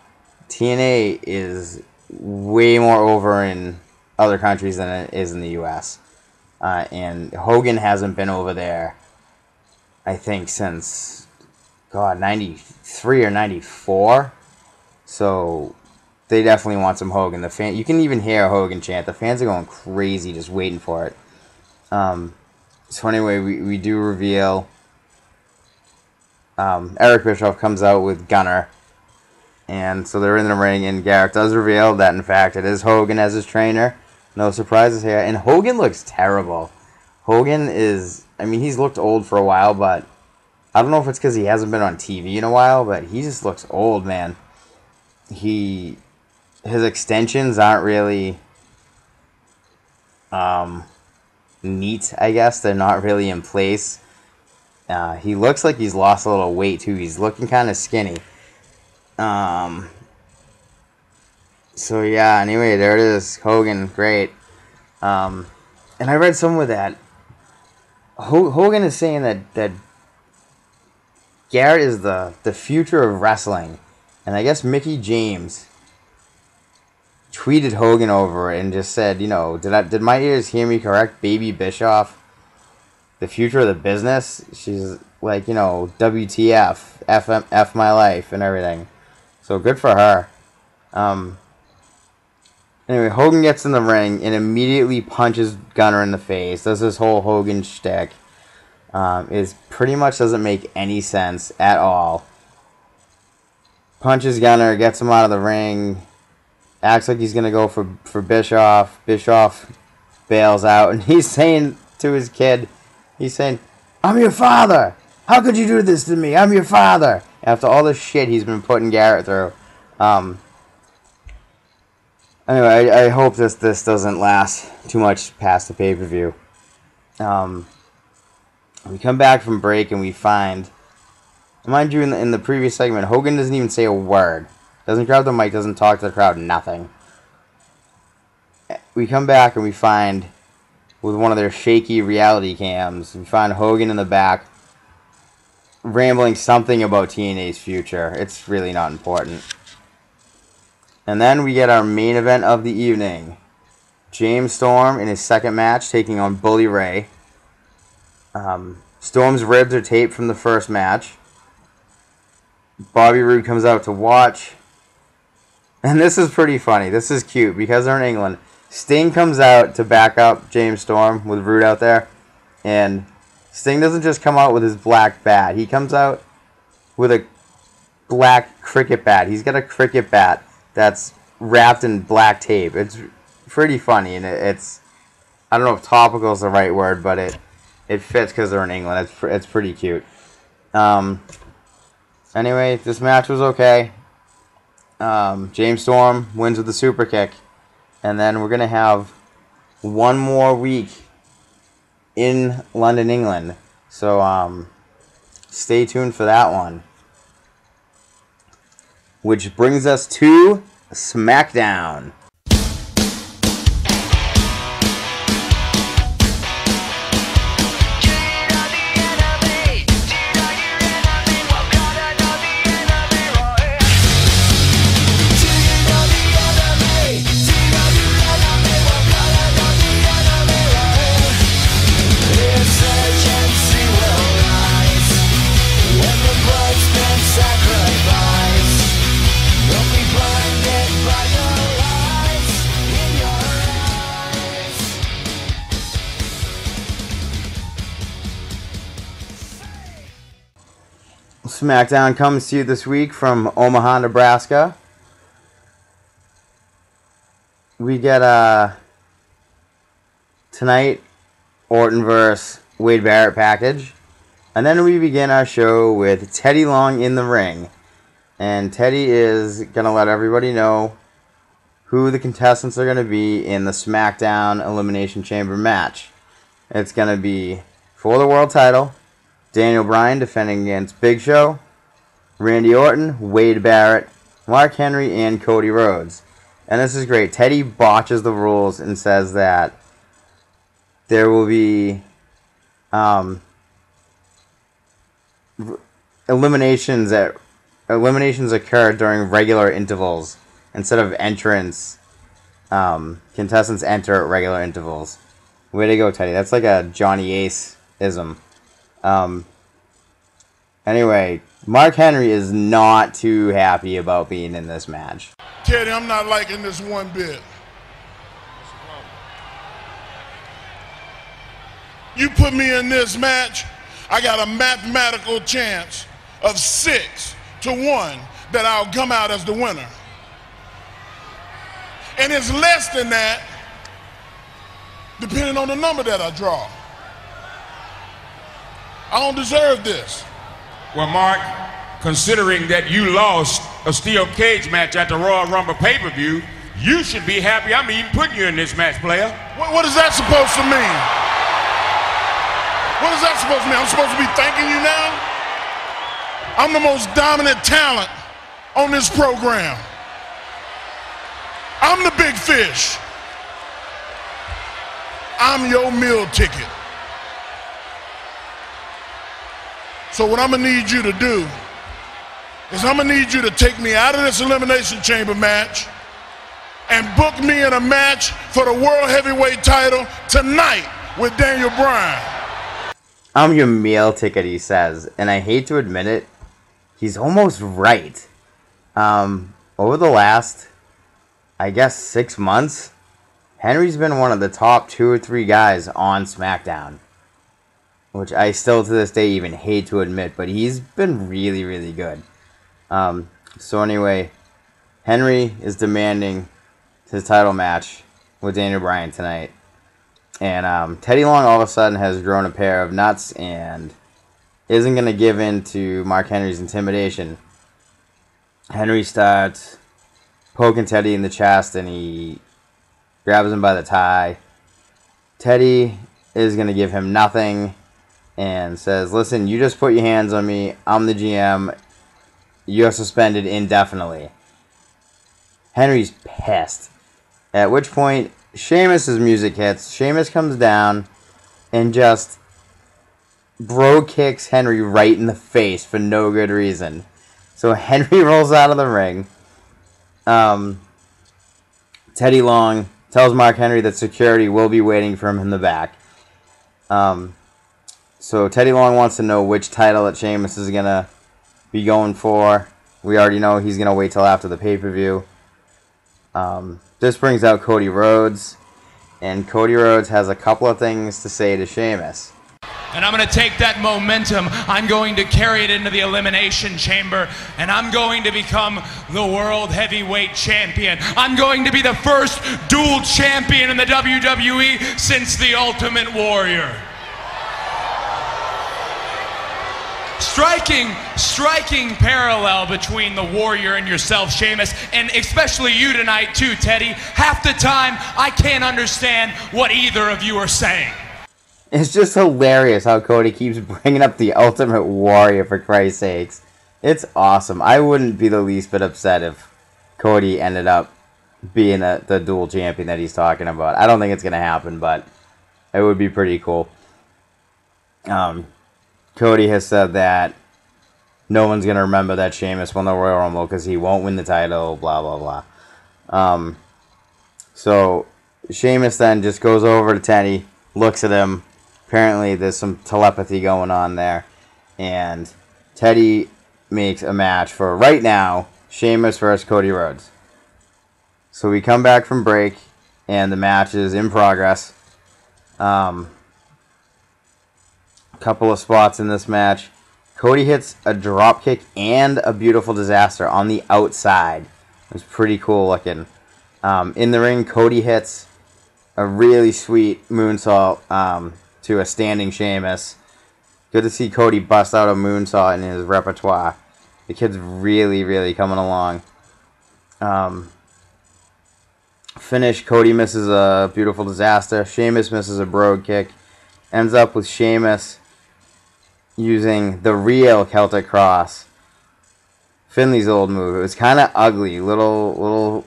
TNA is way more over in other countries than it is in the U.S. And Hogan hasn't been over there, I think, since, 93 or 94. So they definitely want some Hogan. You can even hear a Hogan chant. The fans are going crazy just waiting for it. So anyway, we do reveal Eric Bischoff comes out with Gunner. And so they're in the ring, and Garrett does reveal that, in fact, it is Hogan as his trainer. No surprises here. And Hogan looks terrible. Hogan is, he's looked old for a while, but I don't know if it's because he hasn't been on TV in a while, but he just looks old, man. His extensions aren't really neat, I guess. They're not really in place. He looks like he's lost a little weight, too. He's looking kind of skinny. So yeah, anyway, there it is. Hogan, great. And I read somewhere that Hogan is saying that Garrett is the future of wrestling. And I guess Mickey James tweeted Hogan over it and just said, did my ears hear me correct? Baby Bischoff, the future of the business? She's like, WTF, F my life and everything. So good for her. Anyway, Hogan gets in the ring and immediately punches Gunner in the face. Does this whole Hogan shtick. Is pretty much doesn't make any sense at all. Punches Gunner, gets him out of the ring. Acts like he's going to go for Bischoff. Bischoff bails out. And he's saying to his kid, he's saying, "I'm your father. How could you do this to me? I'm your father." After all the shit he's been putting Garrett through. Anyway, I hope this doesn't last too much past the pay-per-view. We come back from break and we find, mind you, in the previous segment, Hogan doesn't even say a word. Doesn't grab the mic, doesn't talk to the crowd, nothing. We come back and we find, with one of their shaky reality cams, we find Hogan in the back rambling something about TNA's future. It's really not important. And then we get our main event of the evening. James Storm in his second match taking on Bully Ray. Storm's ribs are taped from the first match. Bobby Roode comes out to watch. And this is pretty funny. This is cute because they're in England. Sting comes out to back up James Storm with Roode out there. And Sting doesn't just come out with his black bat. He comes out with a black cricket bat. He's got a cricket bat that's wrapped in black tape. It's pretty funny, and it's, I don't know if topical is the right word, but it fits because they're in England. It's pretty cute. Anyway, this match was okay. James Storm wins with the super kick, and then we're gonna have one more week in London, England. So stay tuned for that one. Which brings us to Smackdown. Smackdown comes to you this week from Omaha, Nebraska. We get tonight Orton vs. Wade Barrett package. And then we begin our show with Teddy Long in the ring. And Teddy is going to let everybody know who the contestants are going to be in the Smackdown Elimination Chamber match. It's going to be for the world title, Daniel Bryan defending against Big Show, Randy Orton, Wade Barrett, Mark Henry, and Cody Rhodes. And this is great. Teddy botches the rules and says that there will be eliminations occur during regular intervals instead of entrance. Contestants enter at regular intervals. Way to go, Teddy. That's like a Johnny Ace-ism. Anyway, Mark Henry is not too happy about being in this match. Teddy, I'm not liking this one bit. You put me in this match, I got a mathematical chance of 6 to 1 that I'll come out as the winner. And it's less than that, depending on the number that I draw. I don't deserve this. Well, Mark, considering that you lost a steel cage match at the Royal Rumble pay-per-view, you should be happy I'm even putting you in this match, player. What is that supposed to mean? What is that supposed to mean? I'm supposed to be thanking you now? I'm the most dominant talent on this program. I'm the big fish. I'm your meal ticket. So what I'm gonna need you to do is I'm gonna need you to take me out of this Elimination Chamber match and book me in a match for the World Heavyweight title tonight with Daniel Bryan. I'm your meal ticket, he says, and I hate to admit it, he's almost right. Over the last I guess, 6 months, Henry's been one of the top 2 or 3 guys on SmackDown. Which I still to this day even hate to admit, but he's been really, really good. So anyway, Henry is demanding his title match with Daniel Bryan tonight. And Teddy Long all of a sudden has grown a pair of nuts and isn't going to give in to Mark Henry's intimidation. Henry starts poking Teddy in the chest and he grabs him by the tie. Teddy is going to give him nothing and says, listen, you just put your hands on me. I'm the GM. You're suspended indefinitely. Henry's pissed. At which point, Sheamus' music hits. Sheamus comes down and just bro kicks Henry right in the face for no good reason. So Henry rolls out of the ring. Teddy Long tells Mark Henry that security will be waiting for him in the back. So Teddy Long wants to know which title that Sheamus is going to be going for. We already know he's going to wait till after the pay-per-view. This brings out Cody Rhodes. And Cody Rhodes has a couple of things to say to Sheamus. And I'm going to take that momentum, I'm going to carry it into the Elimination Chamber, and I'm going to become the World Heavyweight Champion. I'm going to be the first dual champion in the WWE since the Ultimate Warrior. Striking parallel between the Warrior and yourself, Sheamus, and especially you tonight too, Teddy. Half the time, I can't understand what either of you are saying. It's just hilarious how Cody keeps bringing up the Ultimate Warrior, for Christ's sakes. It's awesome. I wouldn't be the least bit upset if Cody ended up being the dual champion that he's talking about. I don't think it's going to happen, but it would be pretty cool. Cody has said that no one's going to remember that Sheamus won the Royal Rumble because he won't win the title, blah, blah, blah. So Sheamus then just goes over to Teddy, looks at him. Apparently there's some telepathy going on there. And Teddy makes a match for, right now, Sheamus versus Cody Rhodes. So we come back from break, and the match is in progress. Couple of spots in this match. Cody hits a dropkick and a beautiful disaster on the outside. It was pretty cool looking. In the ring, Cody hits a really sweet moonsault to a standing Sheamus. Good to see Cody bust out a moonsault in his repertoire. The kid's really, really coming along. Finish, Cody misses a beautiful disaster. Sheamus misses a brogue kick. Ends up with Sheamus using the real Celtic Cross. Finley's old move. It was kind of ugly. Little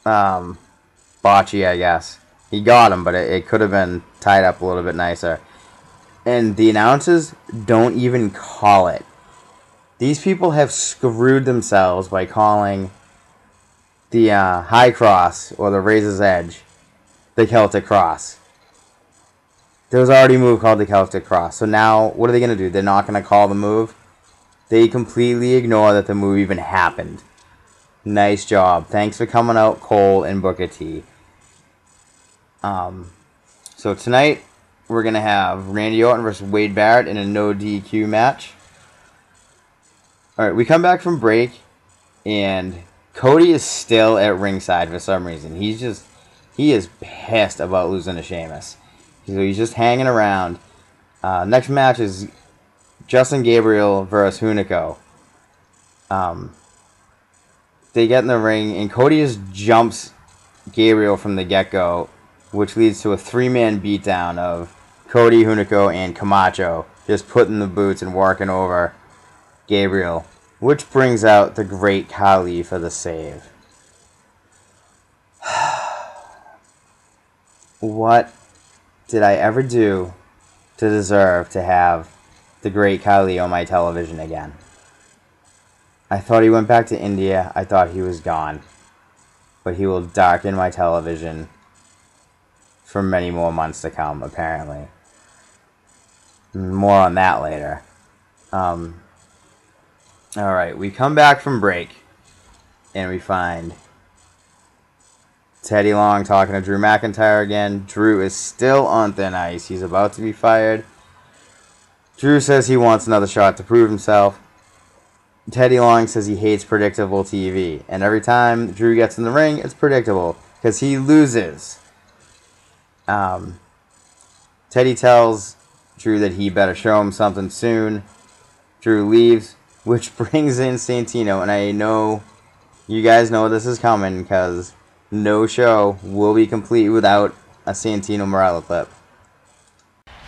botchy, I guess. He got him, but it could have been tied up a little bit nicer. And the announcers don't even call it. These people have screwed themselves by calling the High Cross, or the Razor's Edge, the Celtic Cross. There was already a move called the Celtic Cross. So now, what are they going to do? They're not going to call the move? They completely ignore that the move even happened. Nice job. Thanks for coming out, Cole and Booker T. So tonight, we're going to have Randy Orton versus Wade Barrett in a no DQ match. Alright, we come back from break, and Cody is still at ringside for some reason. He is pissed about losing to Sheamus. So he's just hanging around. Next match is Justin Gabriel versus Hunico. They get in the ring, and Cody just jumps Gabriel from the get-go, which leads to a 3-man beatdown of Cody, Hunico, and Camacho just putting the boots and working over Gabriel, which brings out the Great Khali for the save. What did I ever do to deserve to have the Great Khali on my television again? I thought he went back to India. I thought he was gone. But he will darken my television for many more months to come, apparently. More on that later. Alright, we come back from break, and we find Teddy Long talking to Drew McIntyre again. Drew is still on thin ice. He's about to be fired. Drew says he wants another shot to prove himself. Teddy Long says he hates predictable TV. And every time Drew gets in the ring, it's predictable because he loses. Teddy tells Drew that he better show him something soon. Drew leaves, which brings in Santino. And I know you guys know this is coming because no show will be complete without a Santino Morella clip.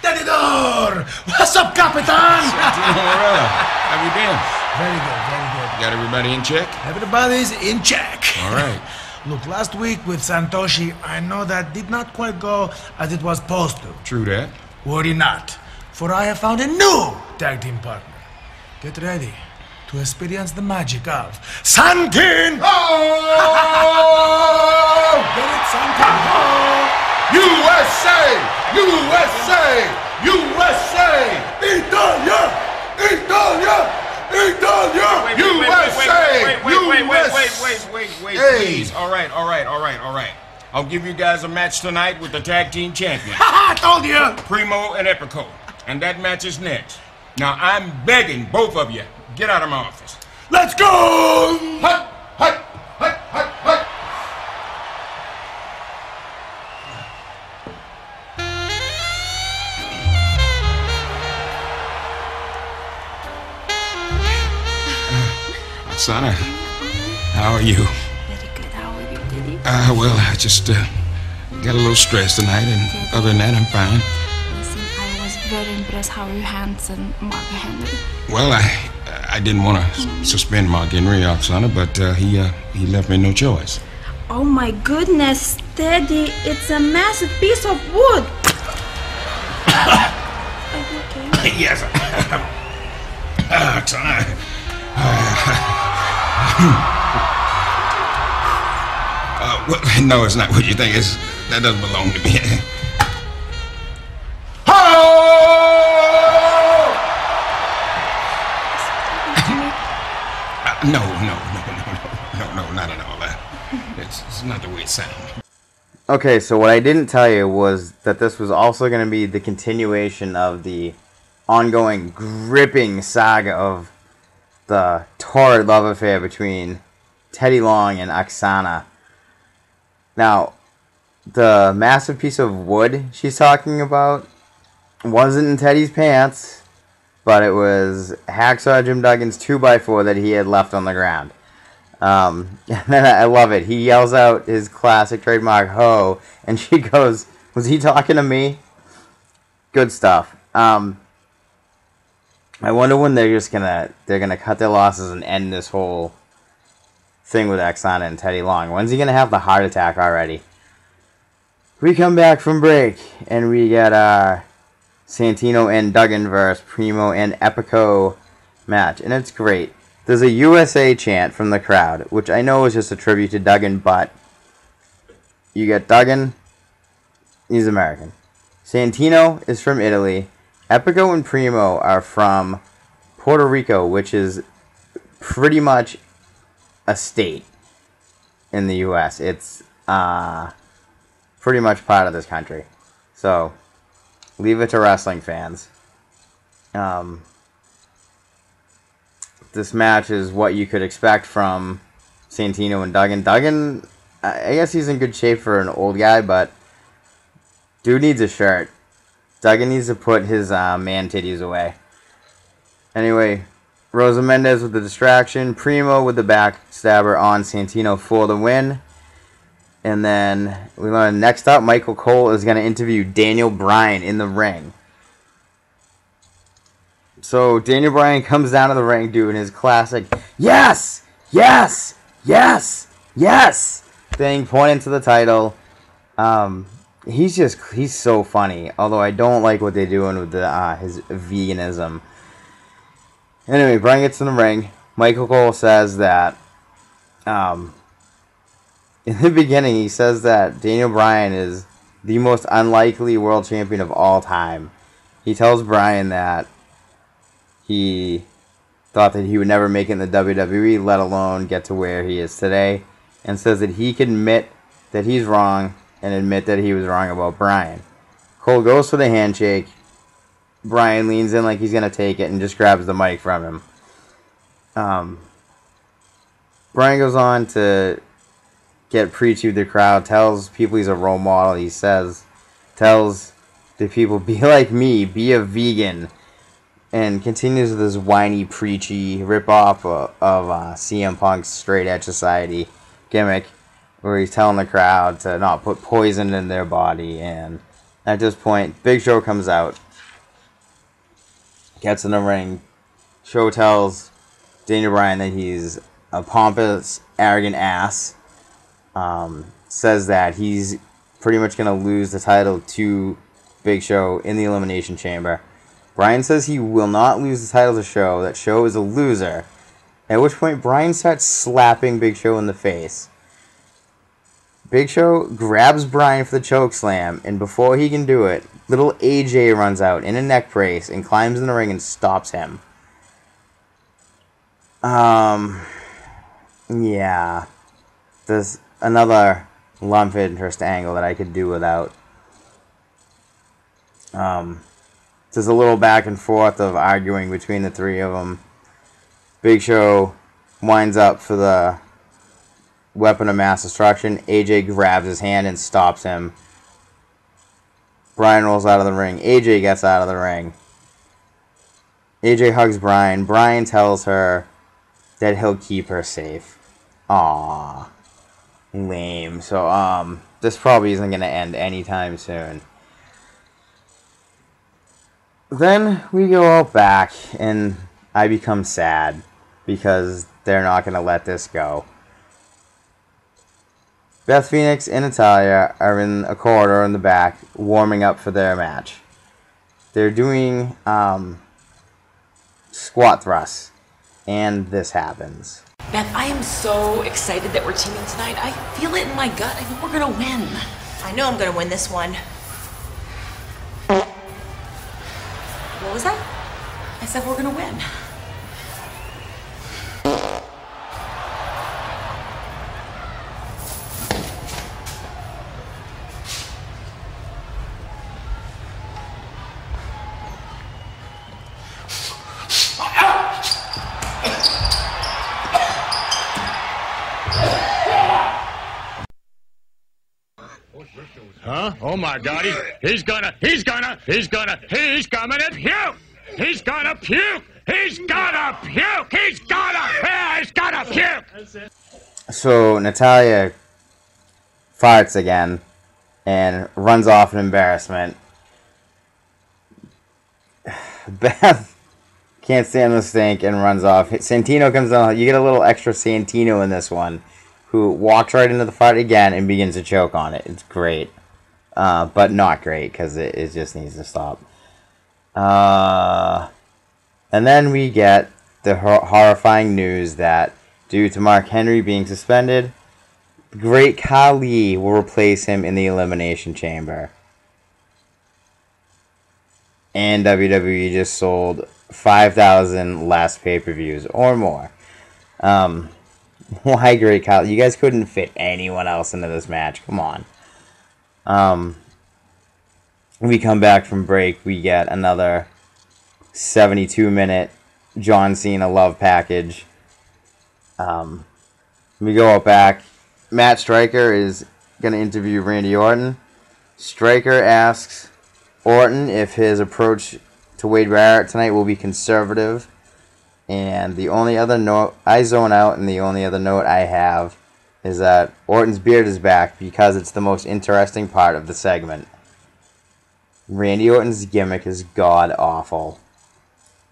Tenedor! What's up, Capitan? Santino Morella, how you been? Very good, very good. Got everybody in check? Everybody's in check. All right. Look, last week with Santoshi, I know that did not quite go as it was supposed to. True that. Worry not, for I have found a new tag team partner. Get ready to experience the magic of Santin! Oh! Get it, Santin? USA! USA! USA! Italia! Italia! Italia! USA! Wait, Hey. please. All right. I'll give you guys a match tonight with the tag team champions, I told you! Primo and Epico. And that match is next. Now, I'm begging both of you, get out of my office. Let's go! Hut! Hut! Hut! Hut! Hut! Oksana, how are you? Very good. How are you, Daddy? Well, I just got a little stressed tonight, and other than that, I'm fine. Listen, I was very impressed how you handled Mark Henry. Well, I didn't want to suspend Mark Henry, Oksana, but he left me no choice. Oh my goodness, Daddy, it's a massive piece of wood. Are you okay? Yes. Oksana. Well, no, it's not what you think. That doesn't belong to me. No, not at all. It's not the way it sounds. Okay, so what I didn't tell you was that this was also going to be the continuation of the ongoing gripping saga of the torrid love affair between Teddy Long and Oksana. Now, the massive piece of wood she's talking about wasn't in Teddy's pants, but it was Hacksaw Jim Duggan's 2x4 that he had left on the ground. And then I love it. He yells out his classic trademark "ho," and she goes, "Was he talking to me?" Good stuff. I wonder when they're gonna cut their losses and end this whole thing with Oksana and Teddy Long. When's he gonna have the heart attack already? We come back from break and we get Santino and Duggan versus Primo and Epico match, and it's great. There's a USA chant from the crowd, which I know is just a tribute to Duggan, but you get Duggan, he's American. Santino is from Italy. Epico and Primo are from Puerto Rico, which is pretty much a state in the U.S. It's pretty much part of this country. So, leave it to wrestling fans. This match is what you could expect from Santino and Duggan. Duggan, I guess he's in good shape for an old guy, but dude needs a shirt. Duggan needs to put his man titties away. Anyway, Rosa Mendez with the distraction. Primo with the backstabber on Santino for the win. And then we learn next up, Michael Cole is going to interview Daniel Bryan in the ring. So Daniel Bryan comes down to the ring doing his classic yes, yes, yes, yes thing, pointing to the title. He's so funny. Although I don't like what they're doing with his veganism. Anyway, Bryan gets in the ring. Michael Cole says that in the beginning he says that Daniel Bryan is the most unlikely world champion of all time. He tells Bryan that he thought that he would never make it in the WWE, let alone get to where he is today, and says that he can that he's wrong and admit that he was wrong about Bryan. Cole goes for the handshake. Bryan leans in like he's going to take it and just grabs the mic from him. Bryan goes on to get preachy with the crowd, tells people he's a role model. He tells the people, be like me, be a vegan, and continues with this whiny, preachy rip-off of CM Punk's Straight Edge Society gimmick, where he's telling the crowd to not put poison in their body. And at this point, Big Show comes out, gets in the ring. Show tells Daniel Bryan that he's a pompous, arrogant ass. Says that he's pretty much going to lose the title to Big Show in the Elimination Chamber. Bryan says he will not lose the title to Show, that Show is a loser. At which point, Bryan starts slapping Big Show in the face. Big Show grabs Bryan for the choke slam, and before he can do it, little AJ runs out in a neck brace and climbs in the ring and stops him. Yeah. There's another love interest angle that I could do without. There's a little back and forth of arguing between the three of them. Big Show winds up for the weapon of mass destruction. AJ grabs his hand and stops him. Bryan rolls out of the ring. AJ gets out of the ring. AJ hugs Bryan. Bryan tells her that he'll keep her safe. Aww. Lame. So, this probably isn't going to end anytime soon. Then we go out back, and I become sad because they're not going to let this go. Beth Phoenix and Natalya are in a corridor in the back, warming up for their match. They're doing squat thrusts, and this happens. Beth, I am so excited that we're teaming tonight. I feel it in my gut. I think we're gonna win. I know I'm gonna win this one. What was that? I said we're gonna win. Huh? Oh my God, he's gonna puke! He's gonna puke! He's gonna puke! So Natalya farts again and runs off in embarrassment. Beth can't stand the stink and runs off. Santino comes down. You get a little extra Santino in this one, who walks right into the fight again and begins to choke on it. It's great. But not great, because it just needs to stop. And then we get the horrifying news that, due to Mark Henry being suspended, Great Khali will replace him in the Elimination Chamber. And WWE just sold 5,000 less pay-per-views or more. Why Great Khali? You guys couldn't fit anyone else into this match. Come on. We come back from break. We get another 72-minute John Cena love package. We go out back. Matt Stryker is going to interview Randy Orton. Stryker asks Orton if his approach to Wade Barrett tonight will be conservative. And the only other note, I zone out, and the only other note I have is that Orton's beard is back because it's the most interesting part of the segment. Randy Orton's gimmick is god-awful.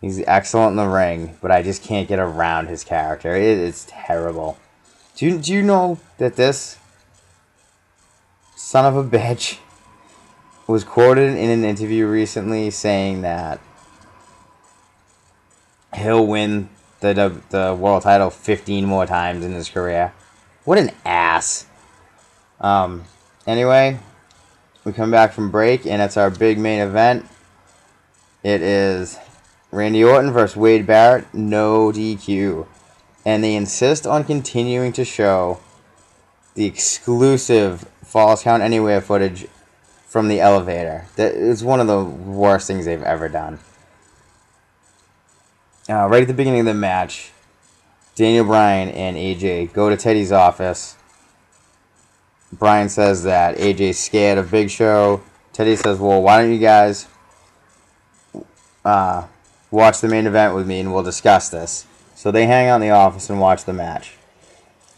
He's excellent in the ring, but I just can't get around his character. It's terrible. Do you know that this son of a bitch was quoted in an interview recently saying that he'll win the world title 15 more times in his career? What an ass. Anyway, we come back from break, and it's our big main event. It is Randy Orton versus Wade Barrett, no DQ. And they insist on continuing to show the exclusive Falls Count Anywhere footage from the elevator. That is one of the worst things they've ever done. Right at the beginning of the match, Daniel Bryan and AJ go to Teddy's office. Bryan says that AJ's scared of Big Show. Teddy says, well, why don't you guys watch the main event with me and we'll discuss this. So they hang out in the office and watch the match.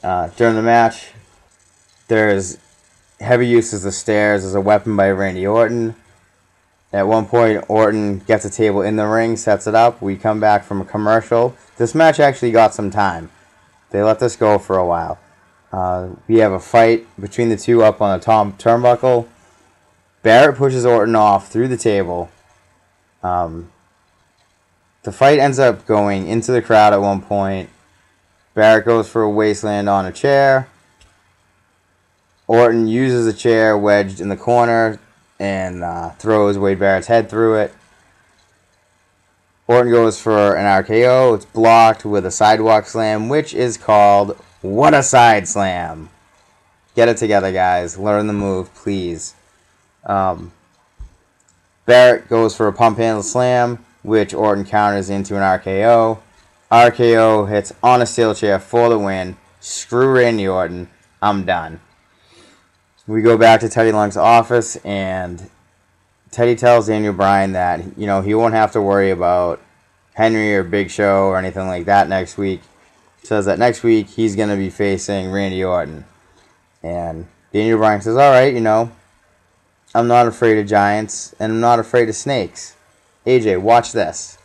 During the match, there's heavy use of the stairs as a weapon by Randy Orton. At one point, Orton gets a table in the ring, sets it up. We come back from a commercial. This match actually got some time. They let this go for a while. We have a fight between the two up on the turnbuckle. Barrett pushes Orton off through the table. The fight ends up going into the crowd at one point. Barrett goes for a wasteland on a chair. Orton uses a chair wedged in the corner and throws Wade Barrett's head through it. Orton goes for an RKO. It's blocked with a sidewalk slam, which is called What a Side Slam. Get it together, guys. Learn the move, please. Barrett goes for a pump handle slam, which Orton counters into an RKO. RKO hits on a steel chair for the win. Screw Randy Orton. I'm done. We go back to Teddy Long's office, and Teddy tells Daniel Bryan that, you know, he won't have to worry about Henry or Big Show or anything like that next week. He says that next week he's going to be facing Randy Orton. And Daniel Bryan says, all right, you know, I'm not afraid of giants, and I'm not afraid of snakes. AJ, watch this.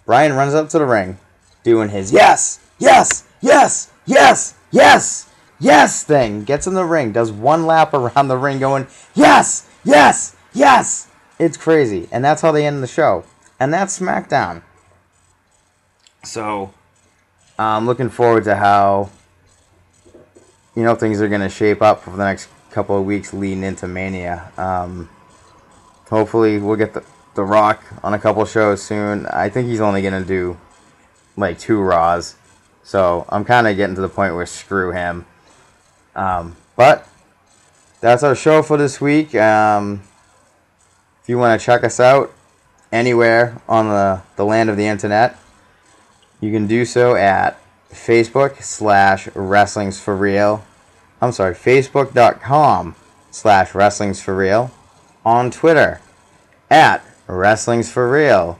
Bryan runs up to the ring, doing his yes, yes, yes, yes, yes, yes thing. Gets in the ring, does one lap around the ring going, yes, yes, yes. It's crazy. And that's how they end the show. And that's Smackdown. So, I'm looking forward to how, you know, things are going to shape up for the next couple of weeks leading into Mania. Hopefully we'll get the Rock on a couple shows soon. I think he's only going to do like 2 Raws. So I'm kind of getting to the point where screw him. But that's our show for this week. If you want to check us out anywhere on the land of the internet, you can do so at Facebook.com/wrestlingsforreal. I'm sorry, Facebook.com/wrestlingsforreal. On Twitter, at wrestlingsforreal.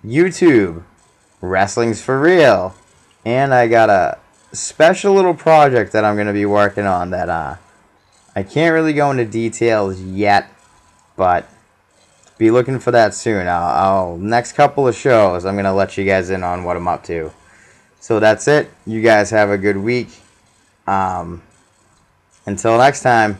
YouTube, wrestlingsforreal. And I got a special little project that I'm going to be working on that I can't really go into details yet, but be looking for that soon. I'll next couple of shows, I'm going to let you guys in on what I'm up to. So that's it. You guys have a good week. Until next time.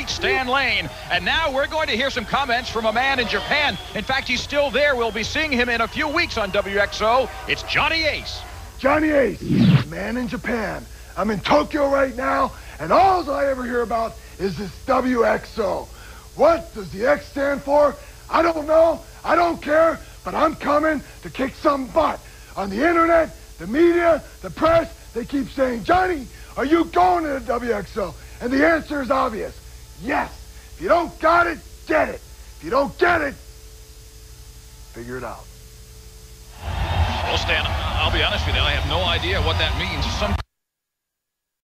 Stan Lane, and now we're going to hear some comments from a man in Japan. In fact, he's still there. We'll be seeing him in a few weeks on WXO. It's Johnny Ace. Johnny Ace, the man in Japan. I'm in Tokyo right now, and all I ever hear about is this WXO. What does the X stand for? I don't know. I don't care, but I'm coming to kick some butt. On the internet, the media, the press, they keep saying, Johnny, are you going to the WXO? And the answer is obvious. Yes. If you don't got it, get it. If you don't get it, figure it out. Well, Stan, I'll be honest with you, I have no idea what that means. Some